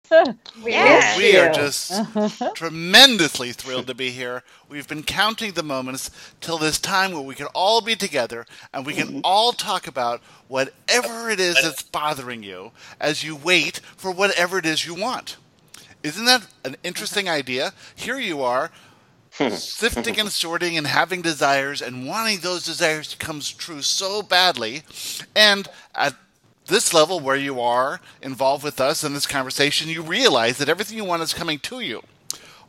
Well, we are Yeah. just tremendously thrilled to be here. We've been counting the moments till this time where we can all be together and we can all talk about whatever it is that's bothering you as you wait for whatever it is you want. Isn't that an interesting idea? Here you are, sifting and sorting and having desires and wanting those desires to come true so badly. And at this level where you are involved with us in this conversation, you realize that everything you want is coming to you.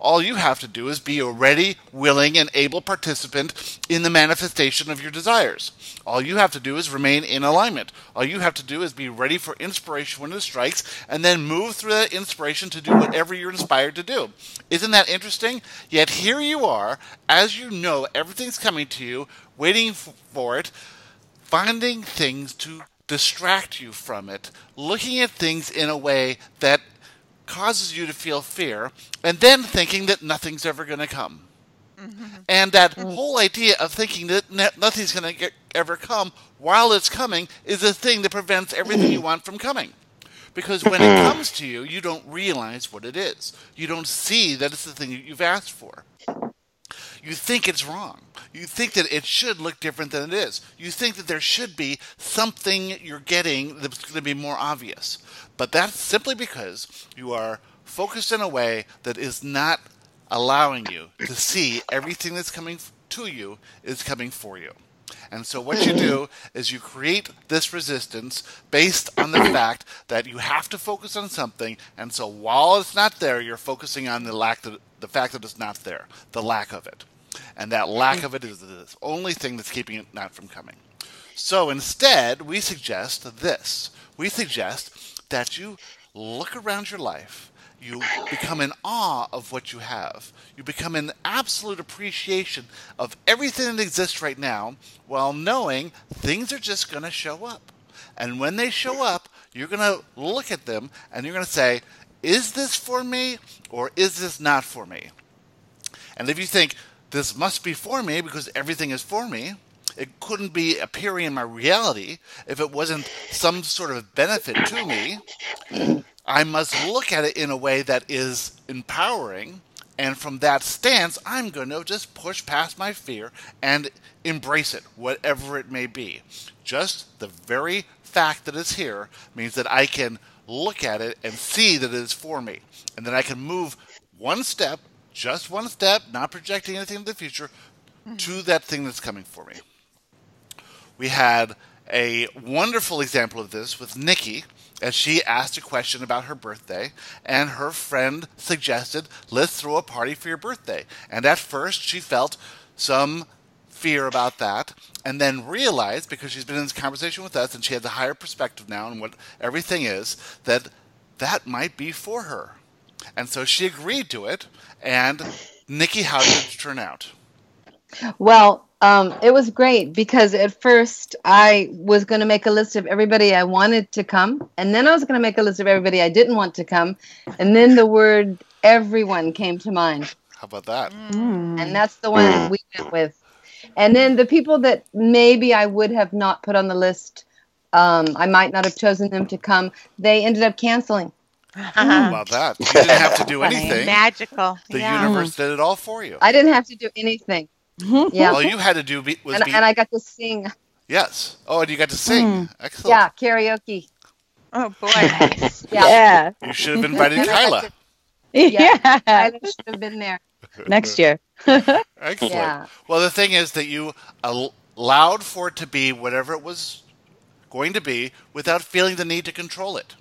All you have to do is be a ready, willing, and able participant in the manifestation of your desires. All you have to do is remain in alignment. All you have to do is be ready for inspiration when it strikes, and then move through that inspiration to do whatever you're inspired to do. Isn't that interesting? Yet here you are, as you know everything's coming to you, waiting for it, finding things to distract you from it, looking at things in a way that causes you to feel fear, and then thinking that nothing's ever going to come. And that whole idea of thinking that nothing's going to ever come while it's coming is the thing that prevents everything you want from coming. Because when it comes to you, you don't realize what it is. You don't see that it's the thing that you've asked for. You think it's wrong. You think that it should look different than it is. You think that there should be something you're getting that's going to be more obvious. But that's simply because you are focused in a way that is not allowing you to see everything that's coming to you is coming for you. And so what you do is you create this resistance based on the fact that you have to focus on something, and so while it's not there, you're focusing on the fact that it's not there, the lack of it. And that lack of it is the only thing that's keeping it not from coming. So instead, we suggest this. We suggest that you look around your life. You become in awe of what you have. You become in absolute appreciation of everything that exists right now while knowing things are just going to show up. And when they show up, you're going to look at them and you're going to say, is this for me or is this not for me? And if you think, this must be for me because everything is for me, it couldn't be appearing in my reality if it wasn't some sort of benefit to me, I must look at it in a way that is empowering, and from that stance, I'm going to just push past my fear and embrace it, whatever it may be. Just the very fact that it's here means that I can look at it and see that it is for me, and then I can move one step, just one step, not projecting anything in the future, to that thing that's coming for me. We had a wonderful example of this with Nikki, as she asked a question about her birthday, and her friend suggested, let's throw a party for your birthday. And at first, she felt some fear about that, and then realized, because she's been in this conversation with us, and she has a higher perspective now on what everything is, that that might be for her. And so she agreed to it, and Nikki, how did it turn out? Well, it was great because at first I was going to make a list of everybody I wanted to come, and then I was going to make a list of everybody I didn't want to come, and then the word everyone came to mind. How about that? And that's the one we went with. And then the people that maybe I would have not put on the list, I might not have chosen them to come, they ended up canceling. How about that? You didn't have to do anything. Magical. The universe did it all for you. I didn't have to do anything. Yeah. All you had to do was and I got to sing. Yes. Oh, and you got to sing. Excellent. Yeah, karaoke. Oh, boy. Yeah. You should have invited Kyla. Yeah. I should have been there. Next year. Excellent. Yeah. Well, the thing is that you allowed for it to be whatever it was going to be without feeling the need to control it.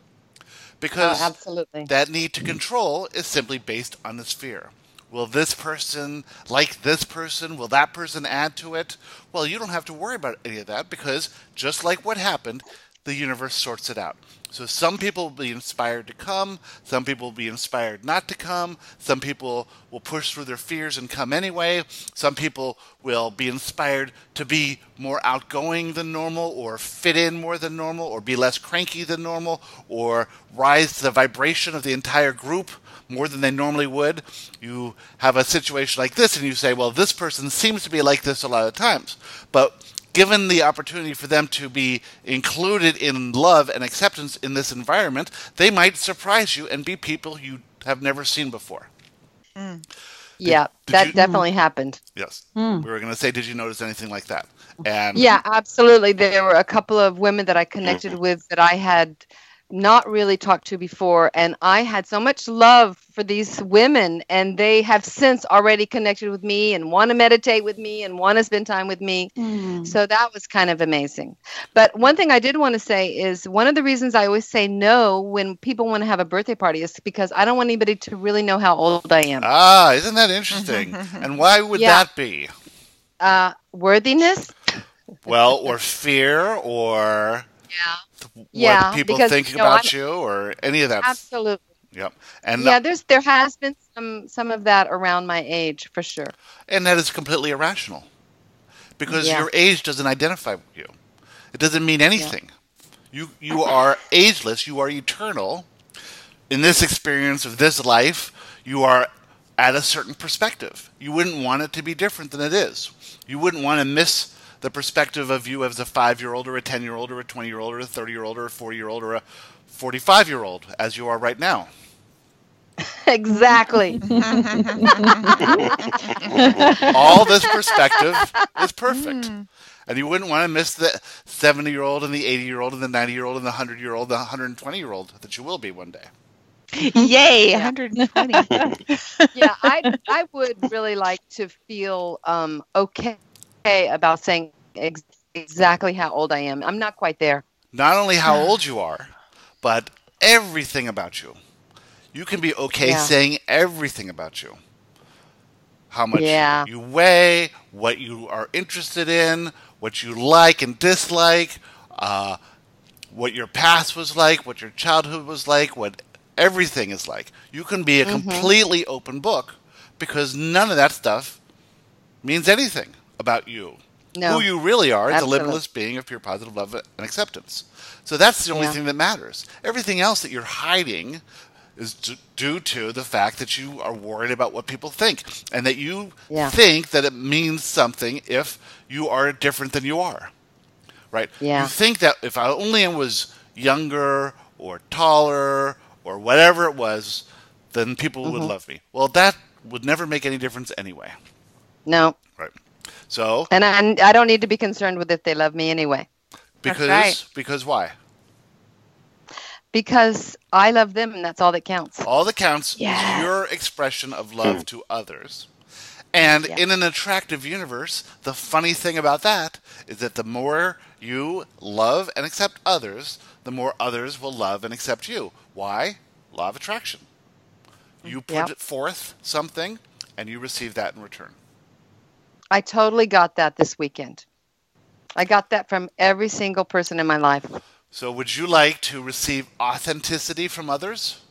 Because absolutely. That need to control is simply based on this fear. Will this person like this person? Will that person add to it? Well, you don't have to worry about any of that because just like what happened, the universe sorts it out. So some people will be inspired to come. Some people will be inspired not to come. Some people will push through their fears and come anyway. Some people will be inspired to be more outgoing than normal or fit in more than normal or be less cranky than normal or rise to the vibration of the entire group more than they normally would. You have a situation like this and you say, well, this person seems to be like this a lot of times. But given the opportunity for them to be included in love and acceptance in this environment, they might surprise you and be people you have never seen before. Yeah, that definitely happened. Yes. We were going to say, did you notice anything like that? And yeah, absolutely. There were a couple of women that I connected with that I had not really talked to before, and I had so much love for these women, and they have since already connected with me and want to meditate with me and want to spend time with me. So that was kind of amazing. But one thing I did want to say is one of the reasons I always say no when people want to have a birthday party is because I don't want anybody to really know how old I am. Ah, isn't that interesting? And why would that be? Worthiness? Well, or fear, or what people because, think about you, or any of that. Absolutely. Yep. And there has been some of that around my age, for sure. And that is completely irrational. Because your age doesn't identify with you. It doesn't mean anything. You are ageless, you are eternal. In this experience of this life, you are at a certain perspective. You wouldn't want it to be different than it is. You wouldn't want to miss the perspective of you as a 5-year-old or a 10-year-old or a 20-year-old or a 30-year-old or a 40-year-old or a 45-year-old as you are right now. Exactly. All this perspective is perfect. And you wouldn't want to miss the 70-year-old and the 80-year-old and the 90-year-old and the 100-year-old, the 120-year-old that you will be one day. Yay, 120. Yeah, I would really like to feel okay about saying exactly how old I am. I'm not quite there. Not only how old you are, but everything about you. You can be okay saying everything about you. How much you weigh, what you are interested in, what you like and dislike, what your past was like, what your childhood was like, what everything is like. You can be a completely open book because none of that stuff means anything about you. No, who you really are is a absolutely. limitless being of pure positive love and acceptance. So that's the only thing that matters. Everything else that you're hiding is due to the fact that you are worried about what people think and that you think that it means something if you are different than you are. Right? Yeah. You think that if I only was younger or taller or whatever it was, then people would love me. Well, that would never make any difference anyway. No. Right. So, and I don't need to be concerned with if they love me anyway. Because why? Because I love them, and that's all that counts. All that counts is your expression of love to others. And in an attractive universe, the funny thing about that is that the more you love and accept others, the more others will love and accept you. Why? Law of attraction. You put forth something, and you receive that in return. I totally got that this weekend. I got that from every single person in my life. So would you like to receive authenticity from others?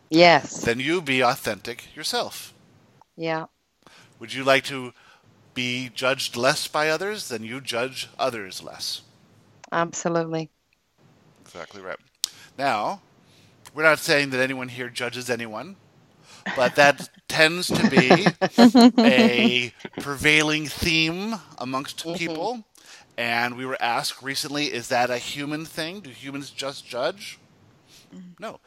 Yes. Then you be authentic yourself. Yeah. Would you like to be judged less by others? Then you judge others less. Absolutely. Exactly right. Now, we're not saying that anyone here judges anyone, but that tends to be a prevailing theme amongst people. And we were asked recently, is that a human thing? Do humans just judge? No.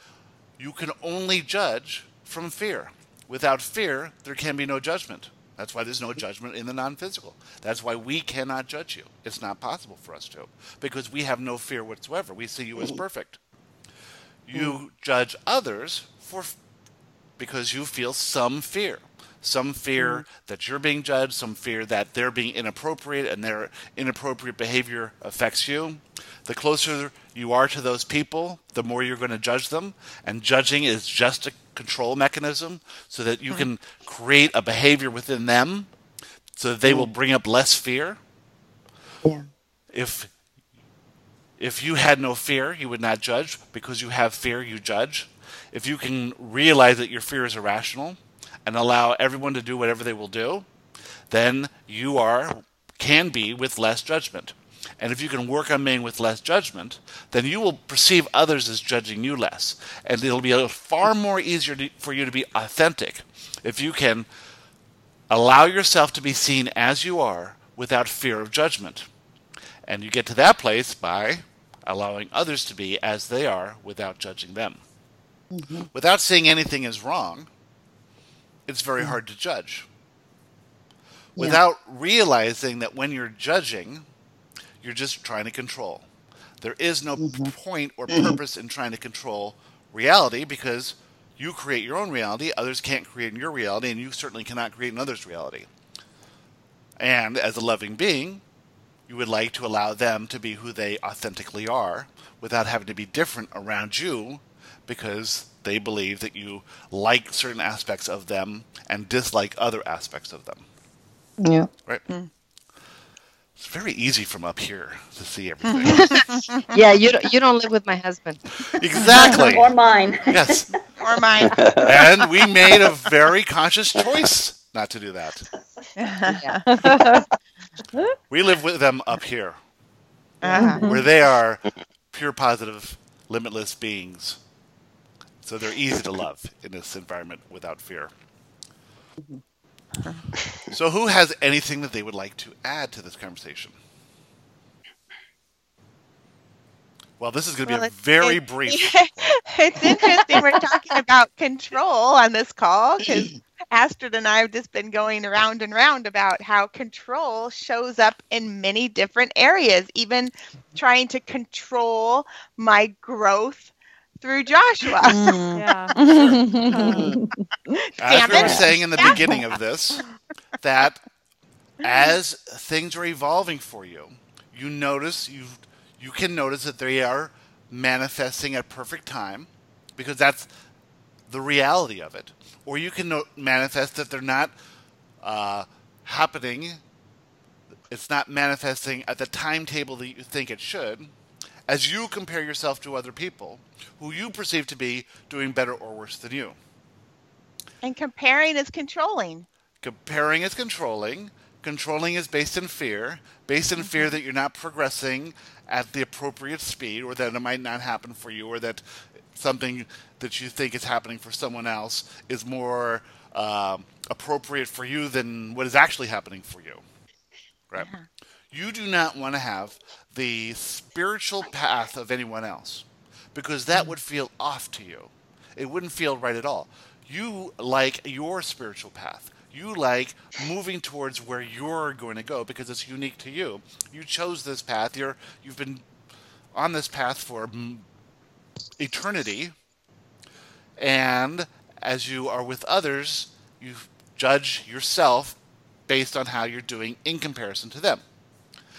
You can only judge from fear. Without fear, there can be no judgment. That's why there's no judgment in the non-physical. That's why we cannot judge you. It's not possible for us to, because we have no fear whatsoever. We see you as perfect. You judge others because you feel some fear. Some fear that you're being judged, some fear that they're being inappropriate and their inappropriate behavior affects you. The closer you are to those people, the more you're going to judge them. And judging is just a control mechanism so that you can create a behavior within them so that they will bring up less fear. Yeah. If you had no fear, you would not judge. Because you have fear, you judge. If you can realize that your fear is irrational and allow everyone to do whatever they will do, then you can be with less judgment. And if you can work on being with less judgment, then you will perceive others as judging you less. And it'll be far more easier for you to be authentic if you can allow yourself to be seen as you are without fear of judgment. And you get to that place by allowing others to be as they are without judging them. Mm-hmm. Without seeing anything as wrong, it's very hard to judge. Yeah. Without realizing that when you're judging, you're just trying to control. There is no point or purpose in trying to control reality because you create your own reality, others can't create your reality, and you certainly cannot create another's reality. And as a loving being, you would like to allow them to be who they authentically are without having to be different around you because they believe that you like certain aspects of them and dislike other aspects of them. Yeah. Right? Mm. It's very easy from up here to see everything. Yeah, you don't live with my husband. Exactly. Or mine. Yes. Or mine. And we made a very conscious choice not to do that. Yeah. We live with them up here, where they are pure, positive, limitless beings. So they're easy to love in this environment without fear. So who has anything that they would like to add to this conversation? Well, this is going to be very brief. It's interesting we're talking about control on this call because Astrid and I have just been going around and round about how control shows up in many different areas, even trying to control my growth through Joshua. Yeah. As we were saying in the beginning of this, that as things are evolving for you, you can notice that they are manifesting at perfect time because that's the reality of it. Or you can manifest that they're not happening. It's not manifesting at the timetable that you think it should, as you compare yourself to other people who you perceive to be doing better or worse than you. And comparing is controlling. Comparing is controlling. Controlling is based in fear. Based in fear that you're not progressing at the appropriate speed, or that it might not happen for you, or that something that you think is happening for someone else is more appropriate for you than what is actually happening for you. Right? Yeah. You do not want to have the spiritual path of anyone else because that would feel off to you. It wouldn't feel right at all. You like your spiritual path. You like moving towards where you're going to go because it's unique to you. You chose this path. You've been on this path for eternity. And as you are with others, you judge yourself based on how you're doing in comparison to them.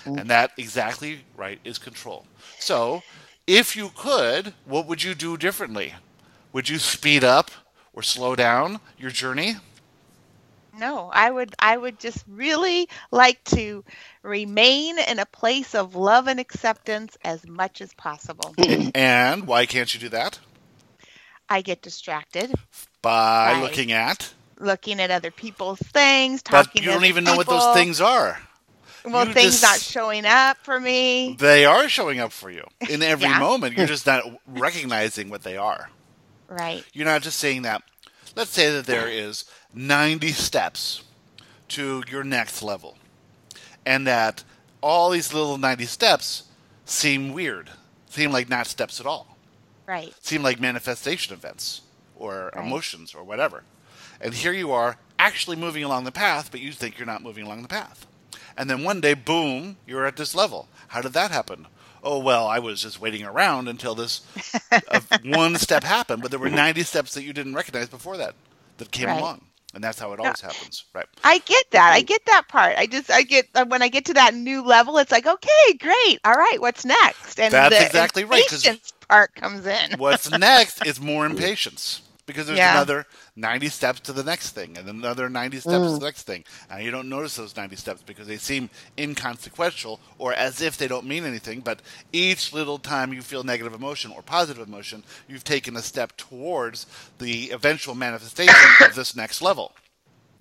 And that exactly right is control. So if you could, what would you do differently? Would you speed up or slow down your journey? No, I would just really like to remain in a place of love and acceptance as much as possible. And why can't you do that? I get distracted. By looking at other people's things, talking to other people. But you don't even know what those things are. Well, things not showing up for me. They are showing up for you in every moment. You're just not recognizing what they are. Right. You're not just saying that. Let's say that there is 90 steps to your next level. And that all these little 90 steps seem weird. Seem like not steps at all. Right. Seem like manifestation events or emotions or whatever. And here you are actually moving along the path, but you think you're not moving along the path. And then one day, boom, you're at this level. How did that happen? Oh, well, I was just waiting around until this one step happened, but there were 90 steps that you didn't recognize before that came along. And that's how it always happens, right? I get that. I get that part. When I get to that new level, it's like, okay, great. All right, what's next? And that's exactly right. The impatience part comes in. What's next is more impatience. Because there's another 90 steps to the next thing, and another 90 steps to the next thing. And you don't notice those 90 steps because they seem inconsequential or as if they don't mean anything. But each little time you feel negative emotion or positive emotion, you've taken a step towards the eventual manifestation of this next level.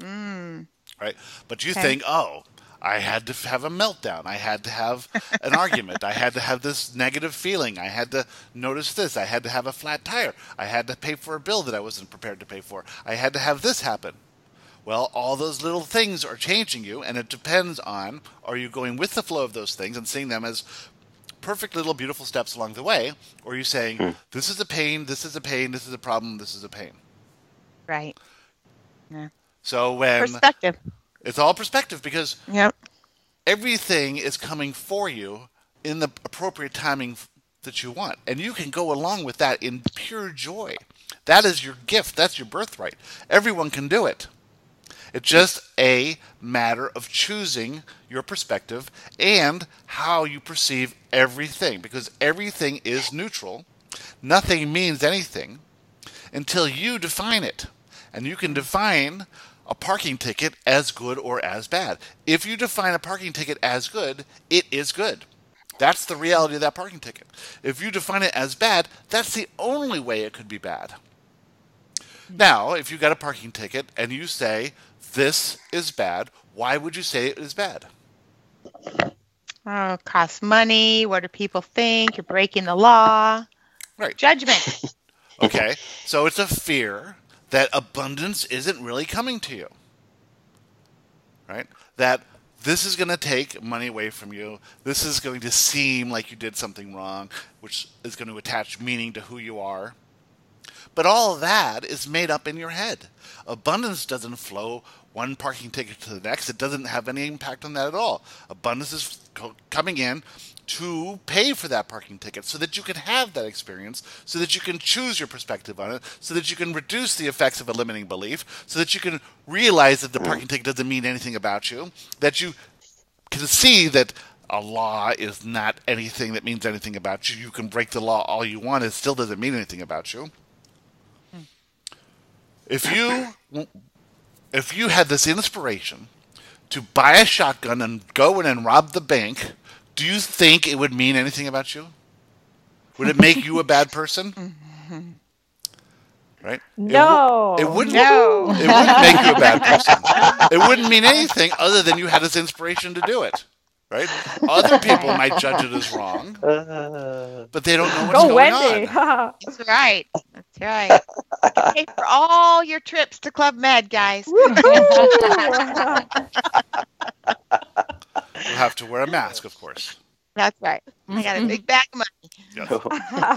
Right? But you think, oh, I had to have a meltdown. I had to have an argument. I had to have this negative feeling. I had to notice this. I had to have a flat tire. I had to pay for a bill that I wasn't prepared to pay for. I had to have this happen. Well, all those little things are changing you, and it depends on, are you going with the flow of those things and seeing them as perfect little beautiful steps along the way, or are you saying, this is a pain, this is a pain, this is a problem, this is a pain? Right. Yeah. So when Perspective. it's all perspective, because Yep. everything is coming for you in the appropriate timing that you want. And you can go along with that in pure joy. That is your gift. That's your birthright. Everyone can do it. It's just a matter of choosing your perspective and how you perceive everything, because everything is neutral. Nothing means anything until you define it. And you can define a parking ticket as good or as bad. If you define a parking ticket as good, it is good. That's the reality of that parking ticket. If you define it as bad, that's the only way it could be bad. Now, if you got a parking ticket and you say, this is bad, why would you say it is bad? Oh, it costs money. What do people think? You're breaking the law. Right. Judgment. Okay, so it's a fear that abundance isn't really coming to you. Right? That this is going to take money away from you. This is going to seem like you did something wrong, which is going to attach meaning to who you are. But all of that is made up in your head. Abundance doesn't flow one parking ticket to the next. It doesn't have any impact on that at all. Abundance is coming in to pay for that parking ticket so that you can have that experience, so that you can choose your perspective on it, so that you can reduce the effects of a limiting belief, so that you can realize that the parking ticket doesn't mean anything about you, that you can see that a law is not anything that means anything about you. You can break the law all you want. It still doesn't mean anything about you. If you had this inspiration to buy a shotgun and go in and rob the bank, do you think it would mean anything about you? Would it make you a bad person? Right? No. It wouldn't. No. It wouldn't make you a bad person. It wouldn't mean anything other than you had this inspiration to do it. Right? Other people might judge it as wrong, but they don't know what's Go, going Wendy. on. That's right. That's right. You can pay for all your trips to Club Med, guys. You'll have to wear a mask, of course. That's right. I got a big bag of money. Yes.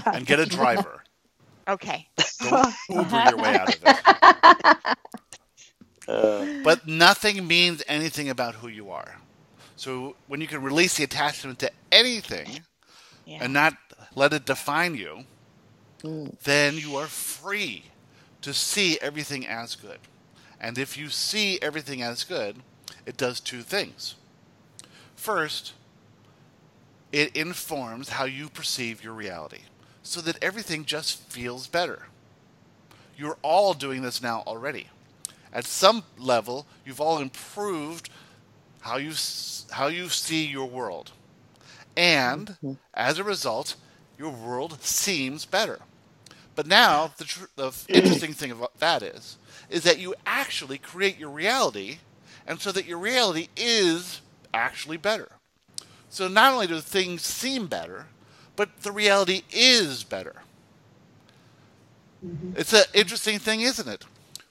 And get a driver. Okay. Don't Uber your way out of it. But nothing means anything about who you are. So when you can release the attachment to anything and not let it define you, then you are free to see everything as good. And if you see everything as good, it does two things. First, it informs how you perceive your reality so that everything just feels better. You're all doing this now already. At some level, you've all improved how you see your world. And as a result, your world seems better. But now, the interesting thing about that is that you actually create your reality, and so that your reality is actually better. So not only do things seem better, but the reality is better. It's an interesting thing, isn't it?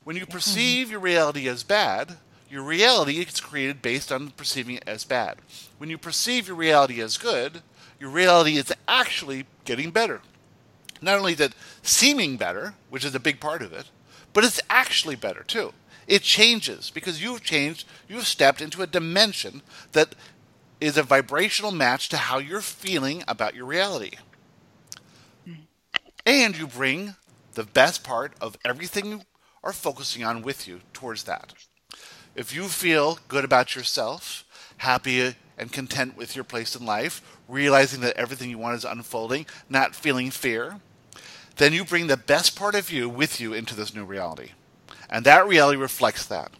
When you perceive your reality as bad, your reality is created based on perceiving it as bad. When you perceive your reality as good, your reality is actually getting better. Not only is it seeming better, which is a big part of it, but it's actually better too. It changes because you've changed, you've stepped into a dimension that is a vibrational match to how you're feeling about your reality. And you bring the best part of everything you are focusing on with you towards that. If you feel good about yourself, happy and content with your place in life, realizing that everything you want is unfolding, not feeling fear, then you bring the best part of you with you into this new reality. And that reality reflects that.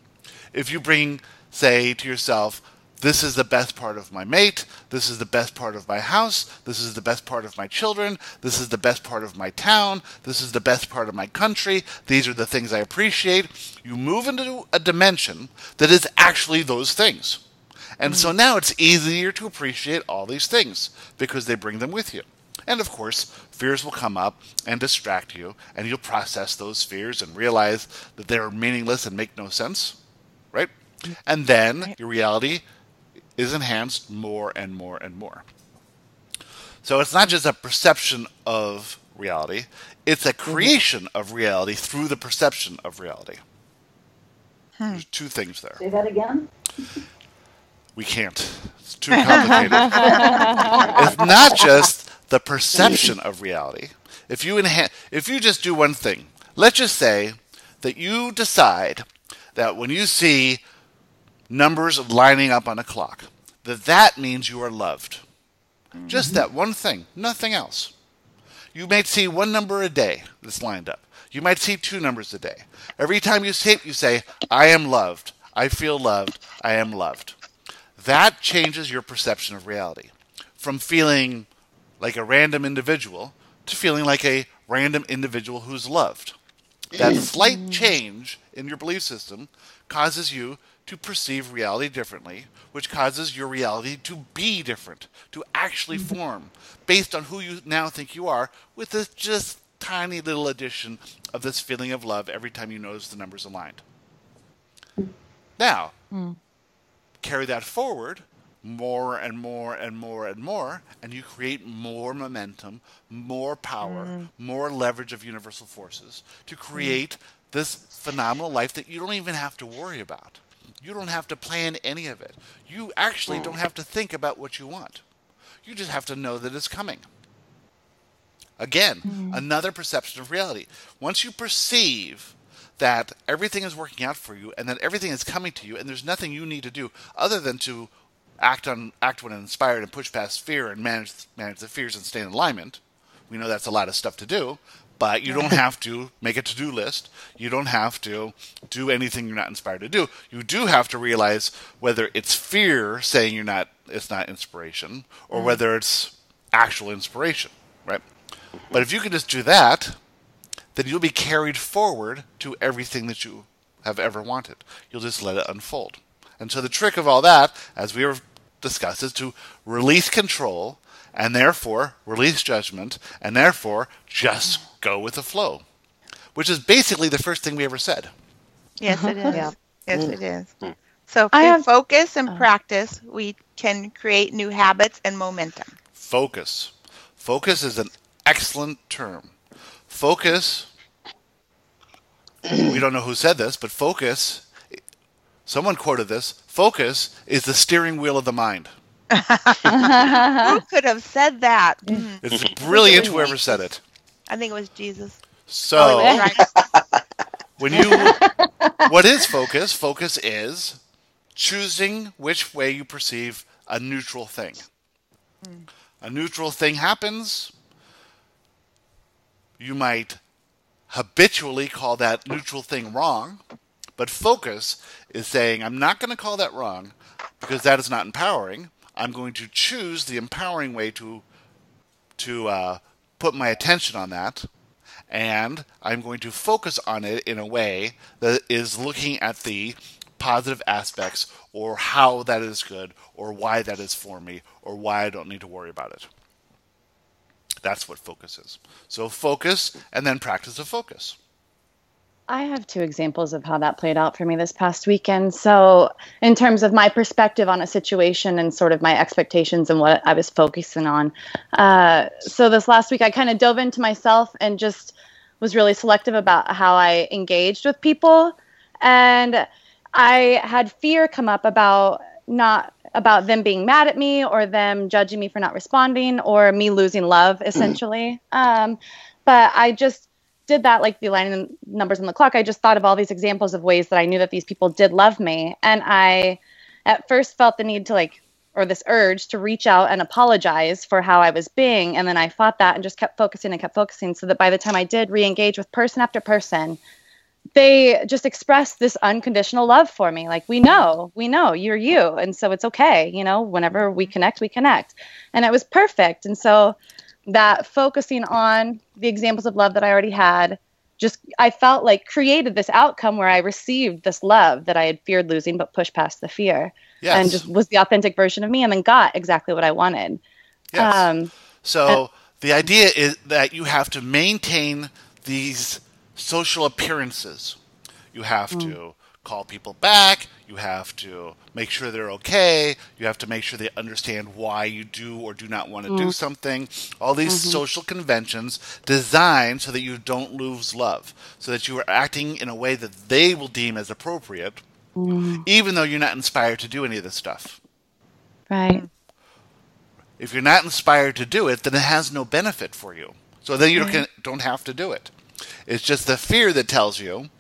If you bring, say, to yourself, this is the best part of my mate, this is the best part of my house, this is the best part of my children, this is the best part of my town, this is the best part of my country, these are the things I appreciate, you move into a dimension that is actually those things. And so now it's easier to appreciate all these things because they bring them with you. And of course, fears will come up and distract you, and you'll process those fears and realize that they are meaningless and make no sense. right? And then your reality is enhanced more and more and more. So it's not just a perception of reality, it's a creation of reality through the perception of reality. There's two things there. Say that again? We can't. It's too complicated. It's not just the perception of reality. If you just do one thing, let's just say that you decide that when you see numbers lining up on a clock, that means you are loved. Just that one thing, nothing else. You might see one number a day that's lined up. You might see two numbers a day. Every time you see it, you say, I am loved. I feel loved. I am loved. That changes your perception of reality. From feeling like a random individual to feeling like a random individual who's loved. That slight change in your belief system causes you to perceive reality differently, which causes your reality to be different, to actually form, based on who you now think you are, with this just tiny little addition of this feeling of love every time you notice the numbers aligned. Now, carry that forward more and more and more and more, and you create more momentum, more power, more leverage of universal forces to create this phenomenal life that you don't even have to worry about. You don't have to plan any of it. You actually don't have to think about what you want. You just have to know that it's coming. Again, another perception of reality. Once you perceive that everything is working out for you and that everything is coming to you and there's nothing you need to do other than to act when inspired and push past fear and manage the fears and stay in alignment. We know that's a lot of stuff to do, but you don't have to make a to-do list. You don't have to do anything you're not inspired to do. You do have to realize whether it's fear saying it's not inspiration, or whether it's actual inspiration, right? But if you can just do that, then you'll be carried forward to everything that you have ever wanted. You'll just let it unfold. And so the trick of all that, as we have discussed, is to release control and therefore release judgment and therefore just go with the flow, which is basically the first thing we ever said. Yes, it is. Yeah. Yes, it is. So if we focus and practice, we can create new habits and momentum. Focus. Focus is an excellent term. Focus, we don't know who said this, but focus, someone quoted this, focus is the steering wheel of the mind. Who could have said that? It's brilliant whoever said it. I think it was Jesus. So, what is focus? Focus is choosing which way you perceive a neutral thing. A neutral thing happens. You might habitually call that neutral thing wrong, but focus is saying, I'm not going to call that wrong because that is not empowering. I'm going to choose the empowering way to put my attention on that, and I'm going to focus on it in a way that is looking at the positive aspects, or how that is good, or why that is for me, or why I don't need to worry about it. That's what focus is. So focus, and then practice of focus. I have two examples of how that played out for me this past weekend. So in terms of my perspective on a situation and sort of my expectations and what I was focusing on. So this last week, I kind of dove into myself and just was really selective about how I engaged with people. And I had fear come up about them being mad at me or them judging me for not responding or me losing love, essentially. But I just did that, like the aligning numbers on the clock. I just thought of all these examples of ways that I knew that these people did love me. And I at first felt the need to or this urge to reach out and apologize for how I was being. And then I fought that and just kept focusing so that by the time I did re-engage with person after person, they just expressed this unconditional love for me. Like, we know you're you. And so it's okay. Whenever we connect. And it was perfect. And so that focusing on the examples of love that I already had, I felt like created this outcome where I received this love that I had feared losing, but pushed past the fear. Yes. And just was the authentic version of me and then got exactly what I wanted. Yes. The idea is that you have to maintain these social appearances. You have to call people back. You have to make sure they're okay. You have to make sure they understand why you do or do not want to do something. All these social conventions designed so that you don't lose love, so that you are acting in a way that they will deem as appropriate, even though you're not inspired to do any of this stuff. Right. If you're not inspired to do it, then it has no benefit for you. So then you don't have to do it. It's just the fear that tells you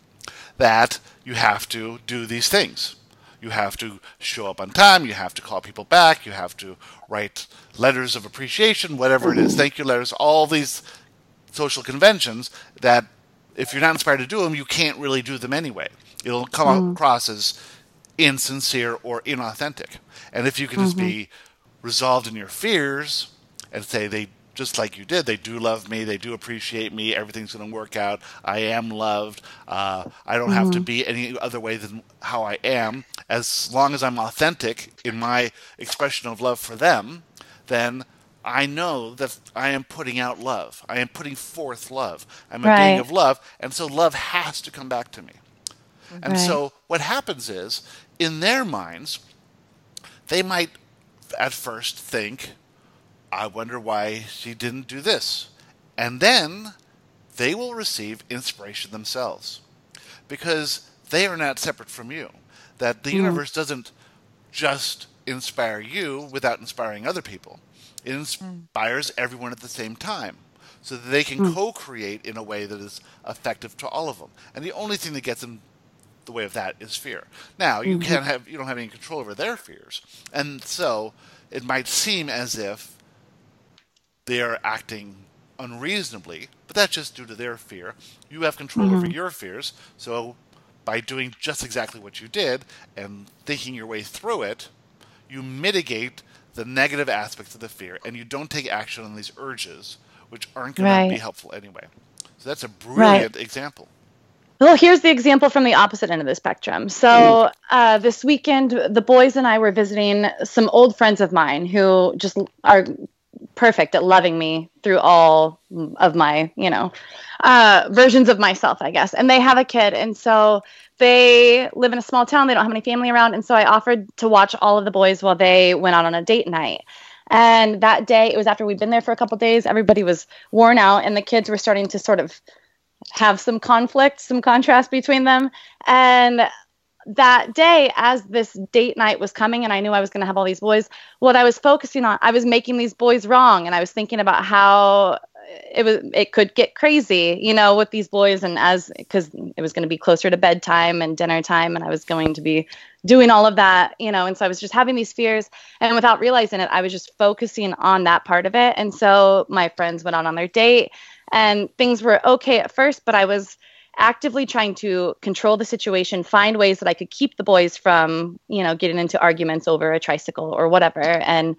that you have to do these things. You have to show up on time. You have to call people back. You have to write letters of appreciation, whatever it is, thank you letters, all these social conventions that if you're not inspired to do them, you can't really do them anyway. It'll come across as insincere or inauthentic. And if you can just be resolved in your fears and say they, just like you did, they do love me, they do appreciate me, everything's going to work out, I am loved, I don't have to be any other way than how I am, as long as I'm authentic in my expression of love for them, then I know that I am putting out love. I am putting forth love. I'm a being of love, and so love has to come back to me. And so what happens is, in their minds, they might at first think, I wonder why she didn't do this. And then they will receive inspiration themselves. Because they are not separate from you. That the universe doesn't just inspire you without inspiring other people. It inspires everyone at the same time. So that they can co-create in a way that is effective to all of them. And the only thing that gets in the way of that is fear. Now, you don't have any control over their fears. And so it might seem as if they are acting unreasonably, but that's just due to their fear. You have control over your fears, so by doing just exactly what you did and thinking your way through it, you mitigate the negative aspects of the fear, and you don't take action on these urges, which aren't going to be helpful anyway. So that's a brilliant example. Well, here's the example from the opposite end of the spectrum. So this weekend, the boys and I were visiting some old friends of mine who just are perfect at loving me through all of my, versions of myself, I guess. And they have a kid. And so they live in a small town. They don't have any family around. And so I offered to watch all of the boys while they went out on a date night. And that day, it was after we'd been there for a couple of days. Everybody was worn out and the kids were starting to sort of have some conflict, some contrast between them. And that day, as this date night was coming and I knew I was going to have all these boys, what I was focusing on, I was making these boys wrong. And I was thinking about how it could get crazy, with these boys. And because it was going to be closer to bedtime and dinner time, and I was going to be doing all of that, and so I was just having these fears, and without realizing it, I was just focusing on that part of it. And so my friends went out on their date and things were okay at first, but I was actively trying to control the situation, find ways that I could keep the boys from, getting into arguments over a tricycle or whatever. And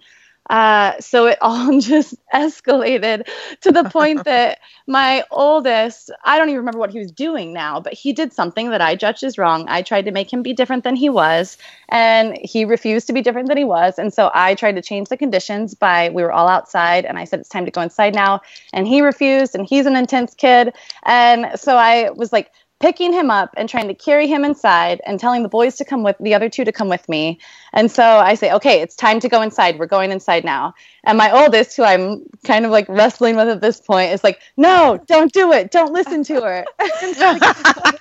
so it all just escalated to the point that my oldest, I don't even remember what he was doing now, but he did something that I judged as wrong. I tried to make him be different than he was, and he refused to be different than he was. And so I tried to change the conditions we were all outside, and I said, it's time to go inside now. And he refused, and he's an intense kid. And so I was like, picking him up and trying to carry him inside and telling the boys to come with the other two to come with me. And so I say, okay, it's time to go inside. We're going inside now. And my oldest, who I'm kind of like wrestling with at this point, is like, no, don't do it. Don't listen to her. And so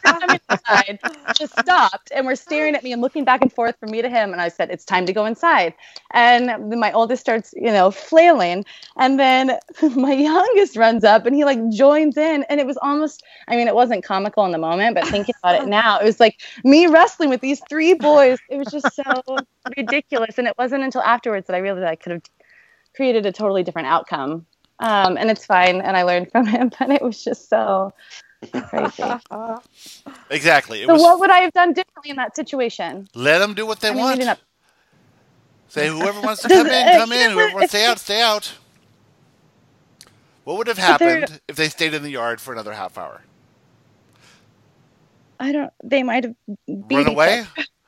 coming inside, just stopped and we're staring at me and looking back and forth from me to him. And I said, it's time to go inside. And then my oldest starts, flailing. And then my youngest runs up and he like joins in. And it was almost, it wasn't comical in the moment, but thinking about it now, it was like me wrestling with these three boys. It was just so ridiculous. And it wasn't until afterwards that I realized I could have created a totally different outcome. And it's fine. And I learned from him, but it was just so crazy. Exactly. What would I have done differently in that situation? Let them do what they want. Say, whoever wants to come in, come in. Whoever wants to stay out, stay out. What would have happened if they stayed in the yard for another half hour? They might have run away?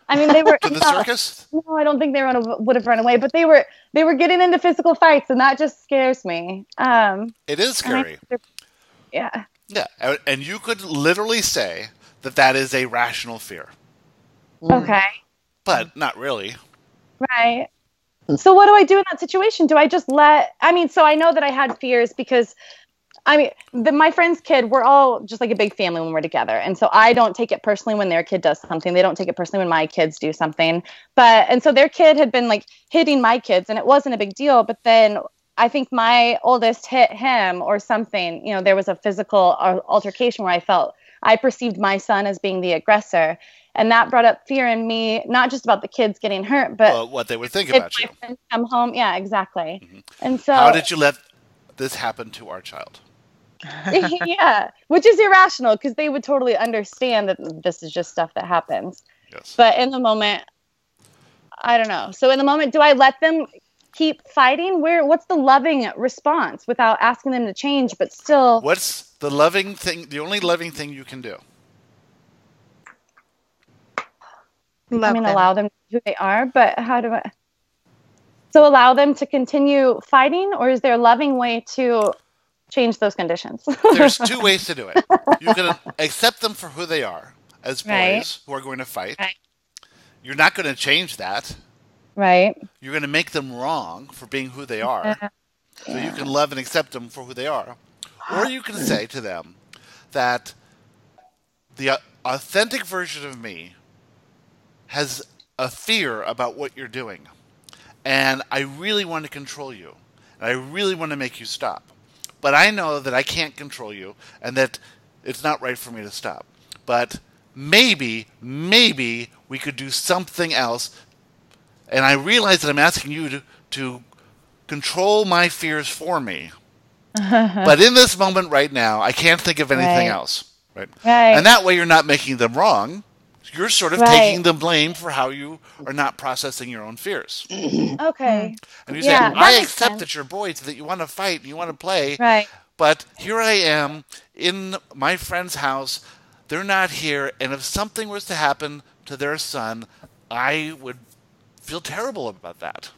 They were to the circus? No, I don't think they would have run away, but they were getting into physical fights, and that just scares me. It is scary. Yeah. Yeah, and you could literally say that is a rational fear. Okay. But not really. Right. So what do I do in that situation? Do I just so I know that I had fears because my friend's kid, we're all just like a big family when we're together. And so I don't take it personally when their kid does something. They don't take it personally when my kids do something. And so their kid had been like hitting my kids and it wasn't a big deal. But then I think my oldest hit him or something. There was a physical altercation where I perceived my son as being the aggressor. And that brought up fear in me, not just about the kids getting hurt, but what they would think about you. My friends come home. Yeah, exactly. Mm-hmm. And so how did you let this happen to our child? Yeah, which is irrational because they would totally understand that this is just stuff that happens. Yes. But in the moment, I don't know. So in the moment, do I let them keep fighting? What's the loving response without asking them to change, but still? What's the loving thing? The only loving thing you can do? Allow them to be who they are, but how do I? So allow them to continue fighting, or is there a loving way to change those conditions? There's two ways to do it. You can accept them for who they are as boys who are going to fight. Right. You're not going to change that. Right. You're going to make them wrong for being who they are. So you can love and accept them for who they are. Or you can say to them that the authentic version of me has a fear about what you're doing. And I really want to control you. And I really want to make you stop. But I know that I can't control you and that it's not right for me to stop. But maybe we could do something else. And I realize that I'm asking you to control my fears for me. But in this moment right now, I can't think of anything else. Right? And that way you're not making them wrong. You're sort of taking the blame for how you are not processing your own fears. Okay. And you say, I accept that you're boys, that you want to fight and you want to play. Right. But here I am in my friend's house. They're not here. And if something was to happen to their son, I would feel terrible about that.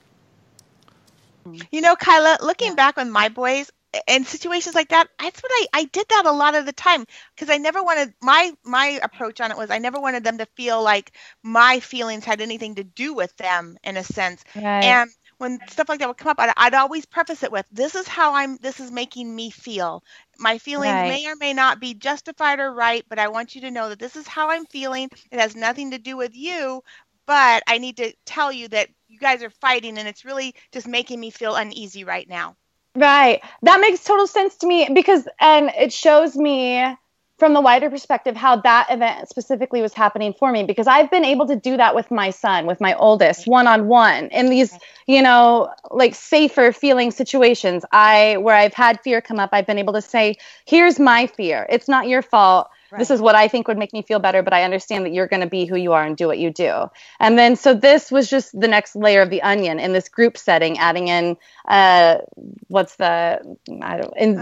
Kyla, looking back on my boys, in situations like that, that's what I did that a lot of the time because I never wanted my approach on it was I never wanted them to feel like my feelings had anything to do with them in a sense. Right. And when stuff like that would come up, I'd always preface it with, this is making me feel. My feelings may or may not be justified or right, but I want you to know that this is how I'm feeling. It has nothing to do with you, but I need to tell you that you guys are fighting and it's really just making me feel uneasy right now. Right. That makes total sense to me and it shows me from the wider perspective how that event specifically was happening for me because I've been able to do that with my son, with my oldest, one-on-one in these, like safer feeling situations. Where I've had fear come up, I've been able to say, here's my fear. It's not your fault. Right. This is what I think would make me feel better, but I understand that you're going to be who you are and do what you do. And then, so this was just the next layer of the onion in this group setting, adding in,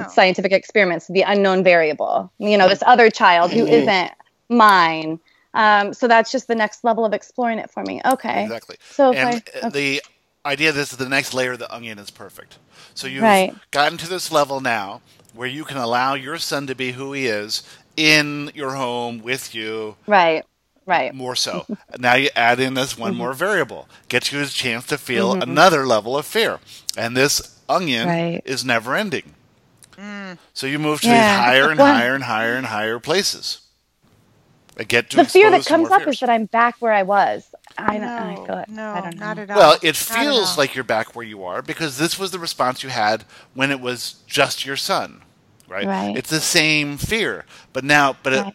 scientific experiments, the unknown variable, this other child who isn't mine. So that's just the next level of exploring it for me. Okay. Exactly. So the idea of this is the next layer of the onion is perfect. So you've gotten to this level now where you can allow your son to be who he is in your home with you. Right. More so. Now you add in this one more variable. Gets you a chance to feel another level of fear. And this onion is never ending. So you move to these higher and higher and higher and higher places. The fear that comes up is that I'm back where I was. I don't know. Not at all. Well, it feels like you're back where you are because this was the response you had when it was just your son. Right? It's the same fear. But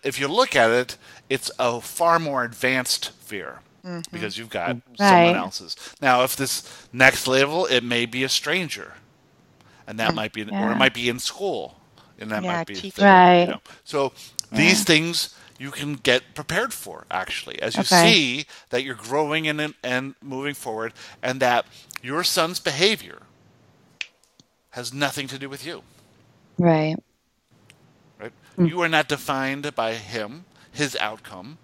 if you look at it, it's a far more advanced fear because you've got someone else's. Now, if this next level, it may be a stranger. And that might be, or it might be in school. And that might be, So these things you can get prepared for, actually, as you see that you're growing and moving forward and that your son's behavior has nothing to do with you. Right. You are not defined by him, his outcome.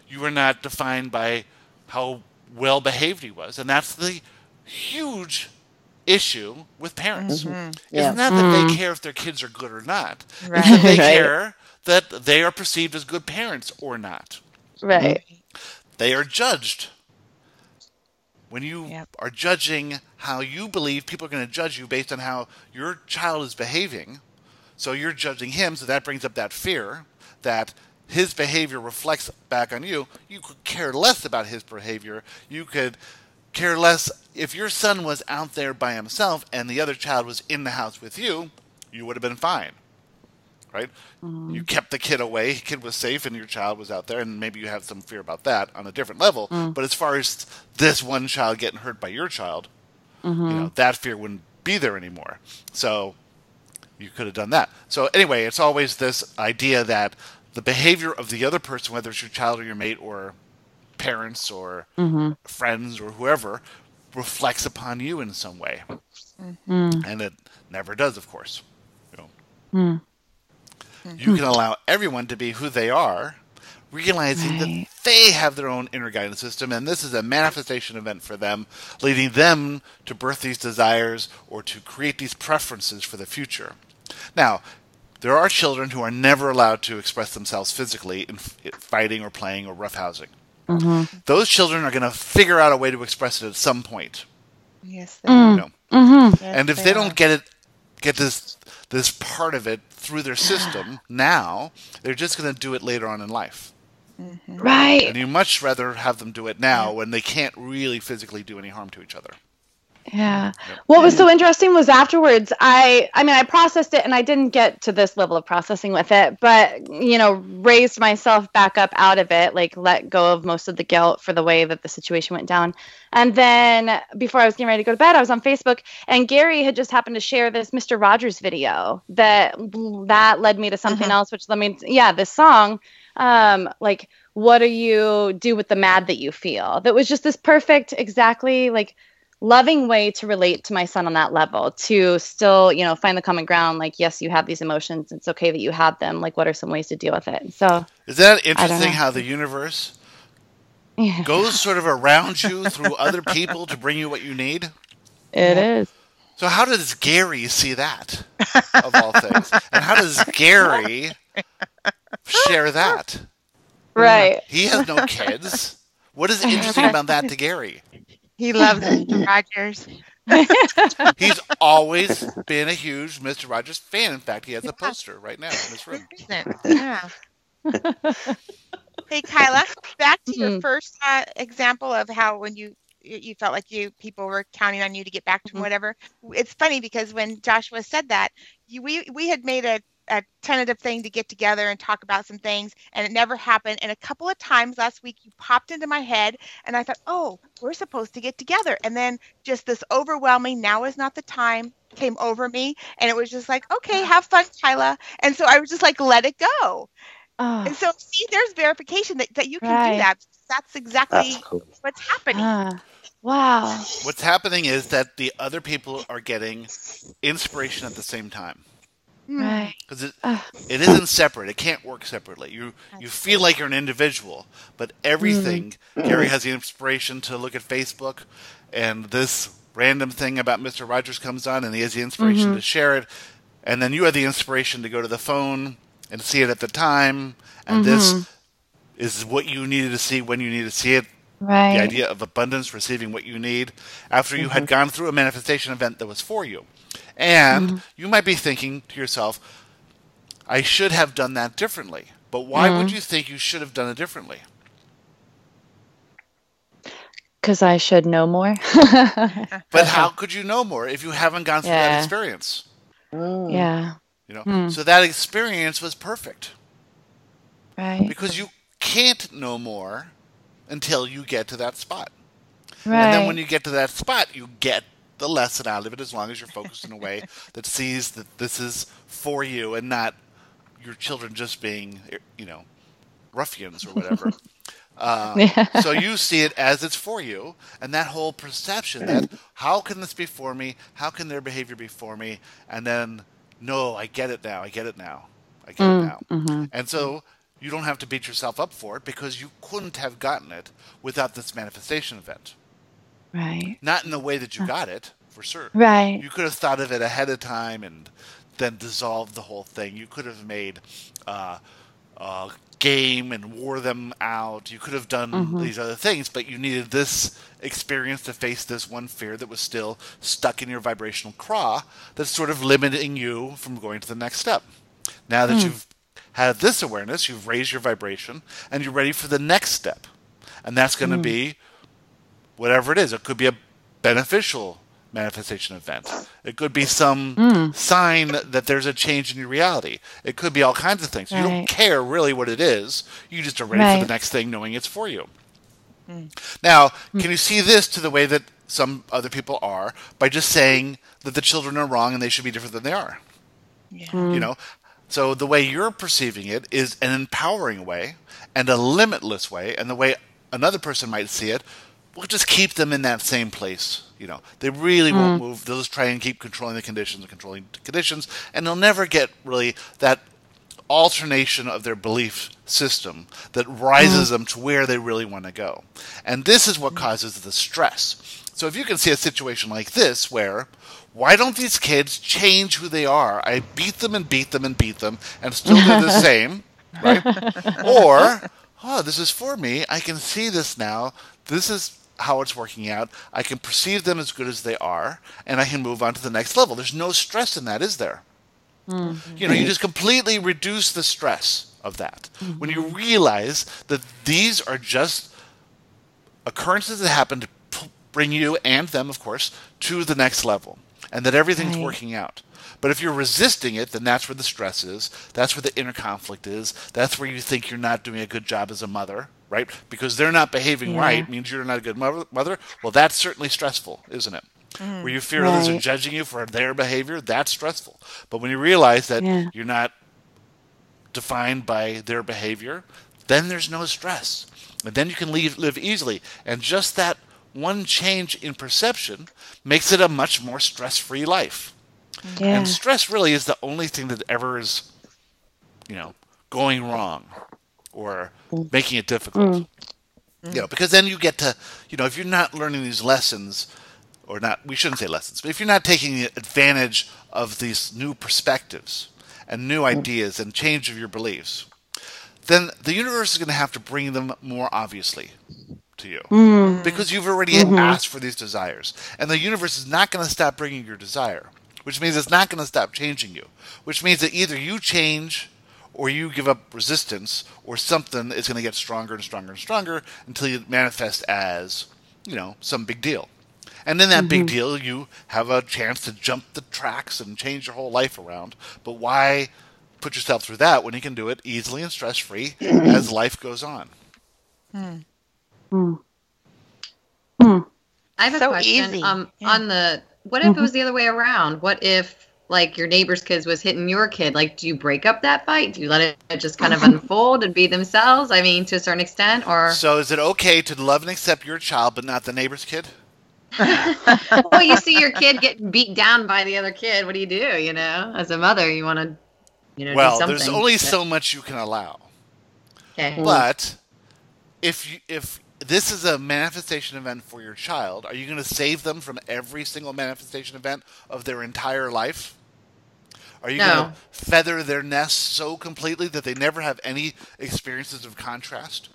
You are not defined by how well behaved he was. And that's the huge issue with parents. It's not that they care if their kids are good or not. It's that they care that they are perceived as good parents or not. Right. they are judged. When you Yep. are judging how you believe, people are going to judge you based on how your child is behaving. So you're judging him, so that brings up that fear that his behavior reflects back on you. You could care less about his behavior. You could care less if your son was out there by himself and the other child was in the house with you, you would have been fine. Right? You kept the kid away, the kid was safe, and your child was out there, and maybe you have some fear about that on a different level. But as far as this one child getting hurt by your child, that fear wouldn't be there anymore. So you could have done that. So anyway, it's always this idea that the behavior of the other person, whether it's your child or your mate or parents or friends or whoever, reflects upon you in some way. And it never does, of course. You can allow everyone to be who they are, realizing that they have their own inner guidance system, and this is a manifestation event for them, leading them to birth these desires or to create these preferences for the future. Now, there are children who are never allowed to express themselves physically in fighting or playing or roughhousing. Those children are going to figure out a way to express it at some point. Yes, they do. Yes, And if they don't get this part of it through their system now, they're just going to do it later on in life. Right. And you much rather have them do it now when they can't really physically do any harm to each other. Yeah. What was so interesting was afterwards, I mean, I processed it and I didn't get to this level of processing with it, but, raised myself back up out of it, like let go of most of the guilt for the way that the situation went down. And then before I was getting ready to go to bed, I was on Facebook and Gary had just happened to share this Mr. Rogers video that led me to something else, which let me, this song, like, what do you do with the mad that you feel? That was just this perfect, exactly like, loving way to relate to my son on that level, to still, find the common ground. Like, yes, you have these emotions. It's okay that you have them. Like, what are some ways to deal with it? So, is that interesting how the universe goes sort of around you through other people to bring you what you need? It is. So how does Gary see that, of all things? And how does Gary share that? Right. He has no kids. What is interesting about that to Gary? He loves Mr. Rogers. He's always been a huge Mr. Rogers fan. In fact, he has a poster right now in his room. Yeah. Hey, Kyla, back to your first example of how when you felt like people were counting on you to get back to whatever. It's funny because when Joshua said that, we had made a tentative thing to get together and talk about some things, and it never happened. And a couple of times last week you popped into my head and I thought, oh, we're supposed to get together. And then just this overwhelming now is not the time came over me, and it was just like, okay, have fun, Kyla. And so I was just like, let it go. And so see, there's verification that you can do that. That's exactly what's happening. Wow. What's happening is that the other people are getting inspiration at the same time. Right. Because it isn't separate. It can't work separately. You feel like you're an individual, but everything. Gary has the inspiration to look at Facebook, and this random thing about Mr. Rogers comes on, and he has the inspiration to share it, and then you have the inspiration to go to the phone and see it at the time, and this is what you needed to see when you needed to see it. Right. The idea of abundance, receiving what you need, after you had gone through a manifestation event that was for you. And you might be thinking to yourself, I should have done that differently. But why would you think you should have done it differently? Because I should know more. But how could you know more if you haven't gone through that experience? Yeah. So that experience was perfect. Right. Because you can't know more until you get to that spot. Right. And then when you get to that spot, you get the lesson out of it, as long as you're focused in a way that sees that this is for you and not your children just being, ruffians or whatever. So you see it as it's for you, and that whole perception that how can this be for me? How can their behavior be for me? And then, no, I get it now. I get it now. I get it now. And so you don't have to beat yourself up for it because you couldn't have gotten it without this manifestation event. Right. Not in the way that you got it, for sure. Right. You could have thought of it ahead of time and then dissolved the whole thing. You could have made game and wore them out. You could have done these other things, but you needed this experience to face this one fear that was still stuck in your vibrational craw that's sort of limiting you from going to the next step. Now that you've had this awareness, you've raised your vibration, and you're ready for the next step. And that's going to be whatever it is. It could be a beneficial manifestation event. It could be some sign that there's a change in your reality. It could be all kinds of things. You don't care really what it is. You just are ready for the next thing knowing it's for you. Now, can you see this to the way that some other people are by just saying that the children are wrong and they should be different than they are? You know? So the way you're perceiving it is an empowering way and a limitless way, and the way another person might see it, we'll just keep them in that same place. You know, they really won't move. They'll just try and keep controlling the conditions, and they'll never get really that alternation of their belief system that rises them to where they really want to go. And this is what causes the stress. So if you can see a situation like this where, why don't these kids change who they are? I beat them and beat them and beat them, and still they're the same, right? Or, this is for me. I can see this now. This is how it's working out. I can perceive them as good as they are, and I can move on to the next level. There's no stress in that, is there? You know, you just completely reduce the stress of that. When you realize that these are just occurrences that happen to bring you and them, of course, to the next level, and that everything's working out. But if you're resisting it, then that's where the stress is. That's where the inner conflict is. That's where you think you're not doing a good job as a mother, right? Because they're not behaving right means you're not a good mother. Well, that's certainly stressful, isn't it? Where you fear others are judging you for their behavior, that's stressful. But when you realize that you're not defined by their behavior, then there's no stress. And then you can live easily. And just that one change in perception makes it a much more stress-free life. And stress really is the only thing that ever is, you know, going wrong or making it difficult. You know, because then you get to, you know, if you're not learning these lessons, or not, we shouldn't say lessons, but if you're not taking advantage of these new perspectives and new ideas and change of your beliefs, then the universe is going to have to bring them more obviously to you because you've already asked for these desires. And the universe is not going to stop bringing your desire, which means it's not going to stop changing you, which means that either you change or you give up resistance, or something is going to get stronger and stronger and stronger until you manifest as, you know, some big deal. And in that big deal, you have a chance to jump the tracks and change your whole life around. But why put yourself through that when you can do it easily and stress-free as life goes on? I have a question on the, what if it was the other way around? What if, like, your neighbor's kids was hitting your kid? Like, do you break up that fight? Do you let it just kind of unfold and be themselves? I mean, to a certain extent, or... So is it okay to love and accept your child but not the neighbor's kid? Well, you see your kid getting beat down by the other kid. What do? You know, as a mother, you want to, you know, do something. There's only so much you can allow. Okay. But if this is a manifestation event for your child, are you going to save them from every single manifestation event of their entire life? Are you going to feather their nest so completely that they never have any experiences of contrast?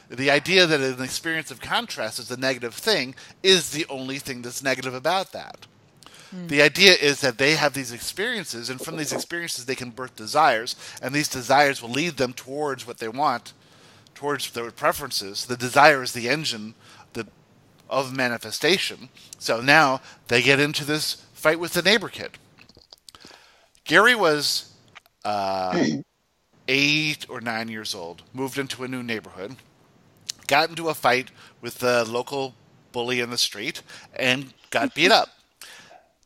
The idea that an experience of contrast is a negative thing is the only thing that's negative about that. The idea is that they have these experiences, and from these experiences they can birth desires, and these desires will lead them towards what they want, towards their preferences. The desire is the engine of manifestation. So now they get into this fight with the neighbor kid. Gary was 8 or 9 years old, moved into a new neighborhood, got into a fight with the local bully in the street, and got beat up.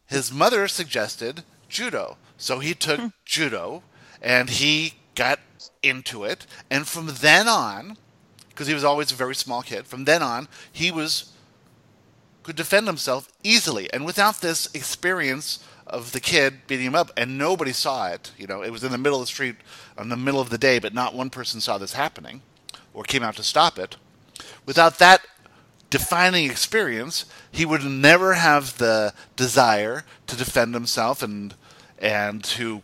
His mother suggested judo, so he took judo, and he got into it, and from then on, because he was always a very small kid, from then on, he could defend himself easily, and without this experience of the kid beating him up, and nobody saw it, you know, it was in the middle of the street, in the middle of the day, but not one person saw this happening, or came out to stop it. Without that defining experience, he would never have the desire to defend himself and to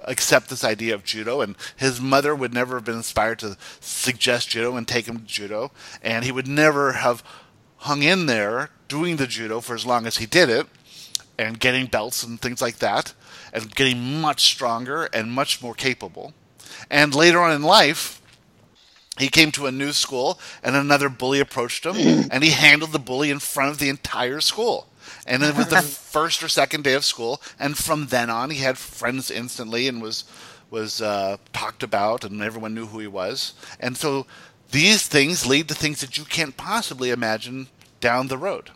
accept this idea of judo, and his mother would never have been inspired to suggest judo and take him to judo, and he would never have hung in there doing the judo for as long as he did it, and getting belts and things like that, and getting much stronger and much more capable. And later on in life, he came to a new school, and another bully approached him, and he handled the bully in front of the entire school. And it was the first or second day of school, and from then on, he had friends instantly and was talked about, and everyone knew who he was. And so these things lead to things that you can't possibly imagine down the road.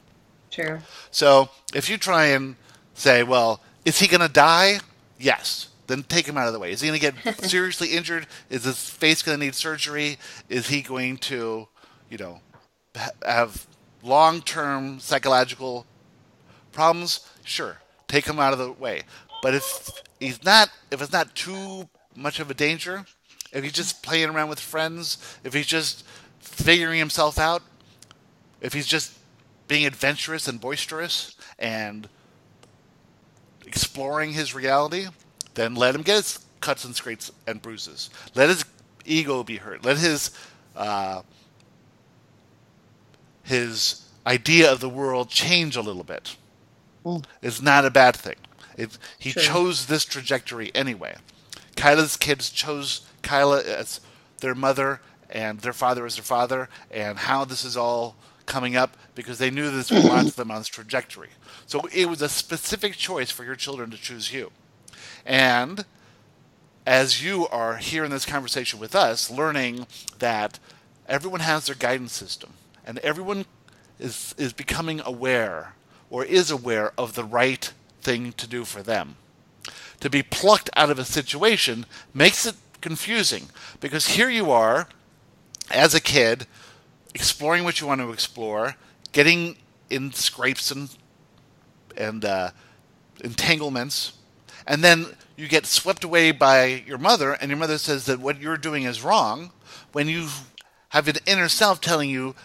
True. So if you try and say, well, is he going to die? Yes. Then take him out of the way. Is he going to get seriously injured? Is his face going to need surgery? Is he going to, have long-term psychological problems? Sure. Take him out of the way. But if it's not too much of a danger, if he's just playing around with friends, if he's just figuring himself out, if he's just being adventurous and boisterous and exploring his reality, then let him get his cuts and scrapes and bruises. Let his ego be hurt. Let his idea of the world change a little bit. It's not a bad thing. He chose this trajectory anyway. Kyla's kids chose Kyla as their mother and their father as their father, and how this is all coming up because they knew this would launch them on this trajectory. So it was a specific choice for your children to choose you. And as you are here in this conversation with us, learning that everyone has their guidance system, and everyone is becoming aware or is aware of the right thing to do for them. To be plucked out of a situation makes it confusing, because here you are as a kid exploring what you want to explore, getting in scrapes and entanglements, and then you get swept away by your mother, and your mother says that what you're doing is wrong, when you have an inner self telling you,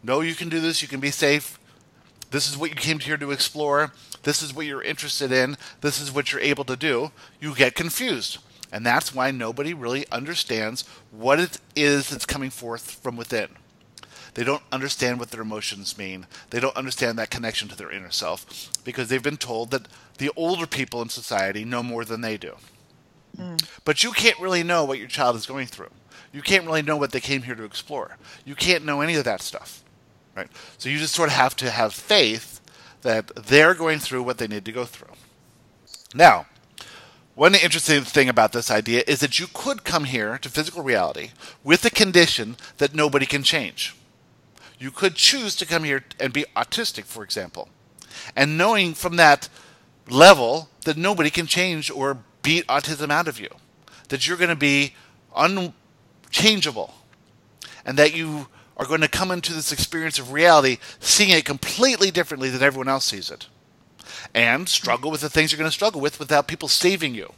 no, you can do this, you can be safe, this is what you came here to explore, this is what you're interested in, this is what you're able to do, you get confused. And that's why nobody really understands what it is that's coming forth from within. They don't understand what their emotions mean. They don't understand that connection to their inner self, because they've been told that the older people in society know more than they do. But you can't really know what your child is going through. You can't really know what they came here to explore. You can't know any of that stuff, right? So you just sort of have to have faith that they're going through what they need to go through. Now, one interesting thing about this idea is that you could come here to physical reality with the condition that nobody can change. You could choose to come here and be autistic, for example, and knowing from that level that nobody can change or beat autism out of you, that you're going to be unchangeable, and that you are going to come into this experience of reality seeing it completely differently than everyone else sees it, and struggle with the things you're going to struggle with without people saving you,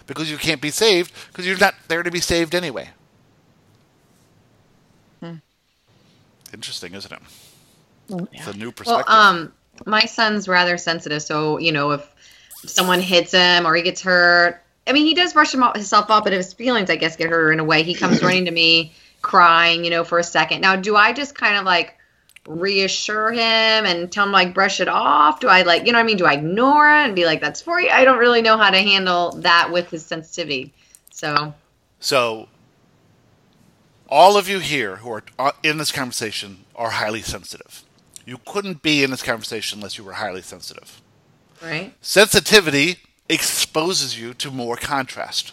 because you can't be saved because you're not there to be saved anyway. Interesting, isn't it? It's a new perspective. Well, my son's rather sensitive, so if someone hits him or he gets hurt, I mean, he does brush himself up, but if his feelings, I guess, get hurt in a way, he comes running to me crying, for a second. Now, do I just kind of reassure him and tell him brush it off? Do I do I ignore it and be like, that's for you? I don't really know how to handle that with his sensitivity. So all of you here who are in this conversation are highly sensitive. You couldn't be in this conversation unless you were highly sensitive. Right. Sensitivity exposes you to more contrast.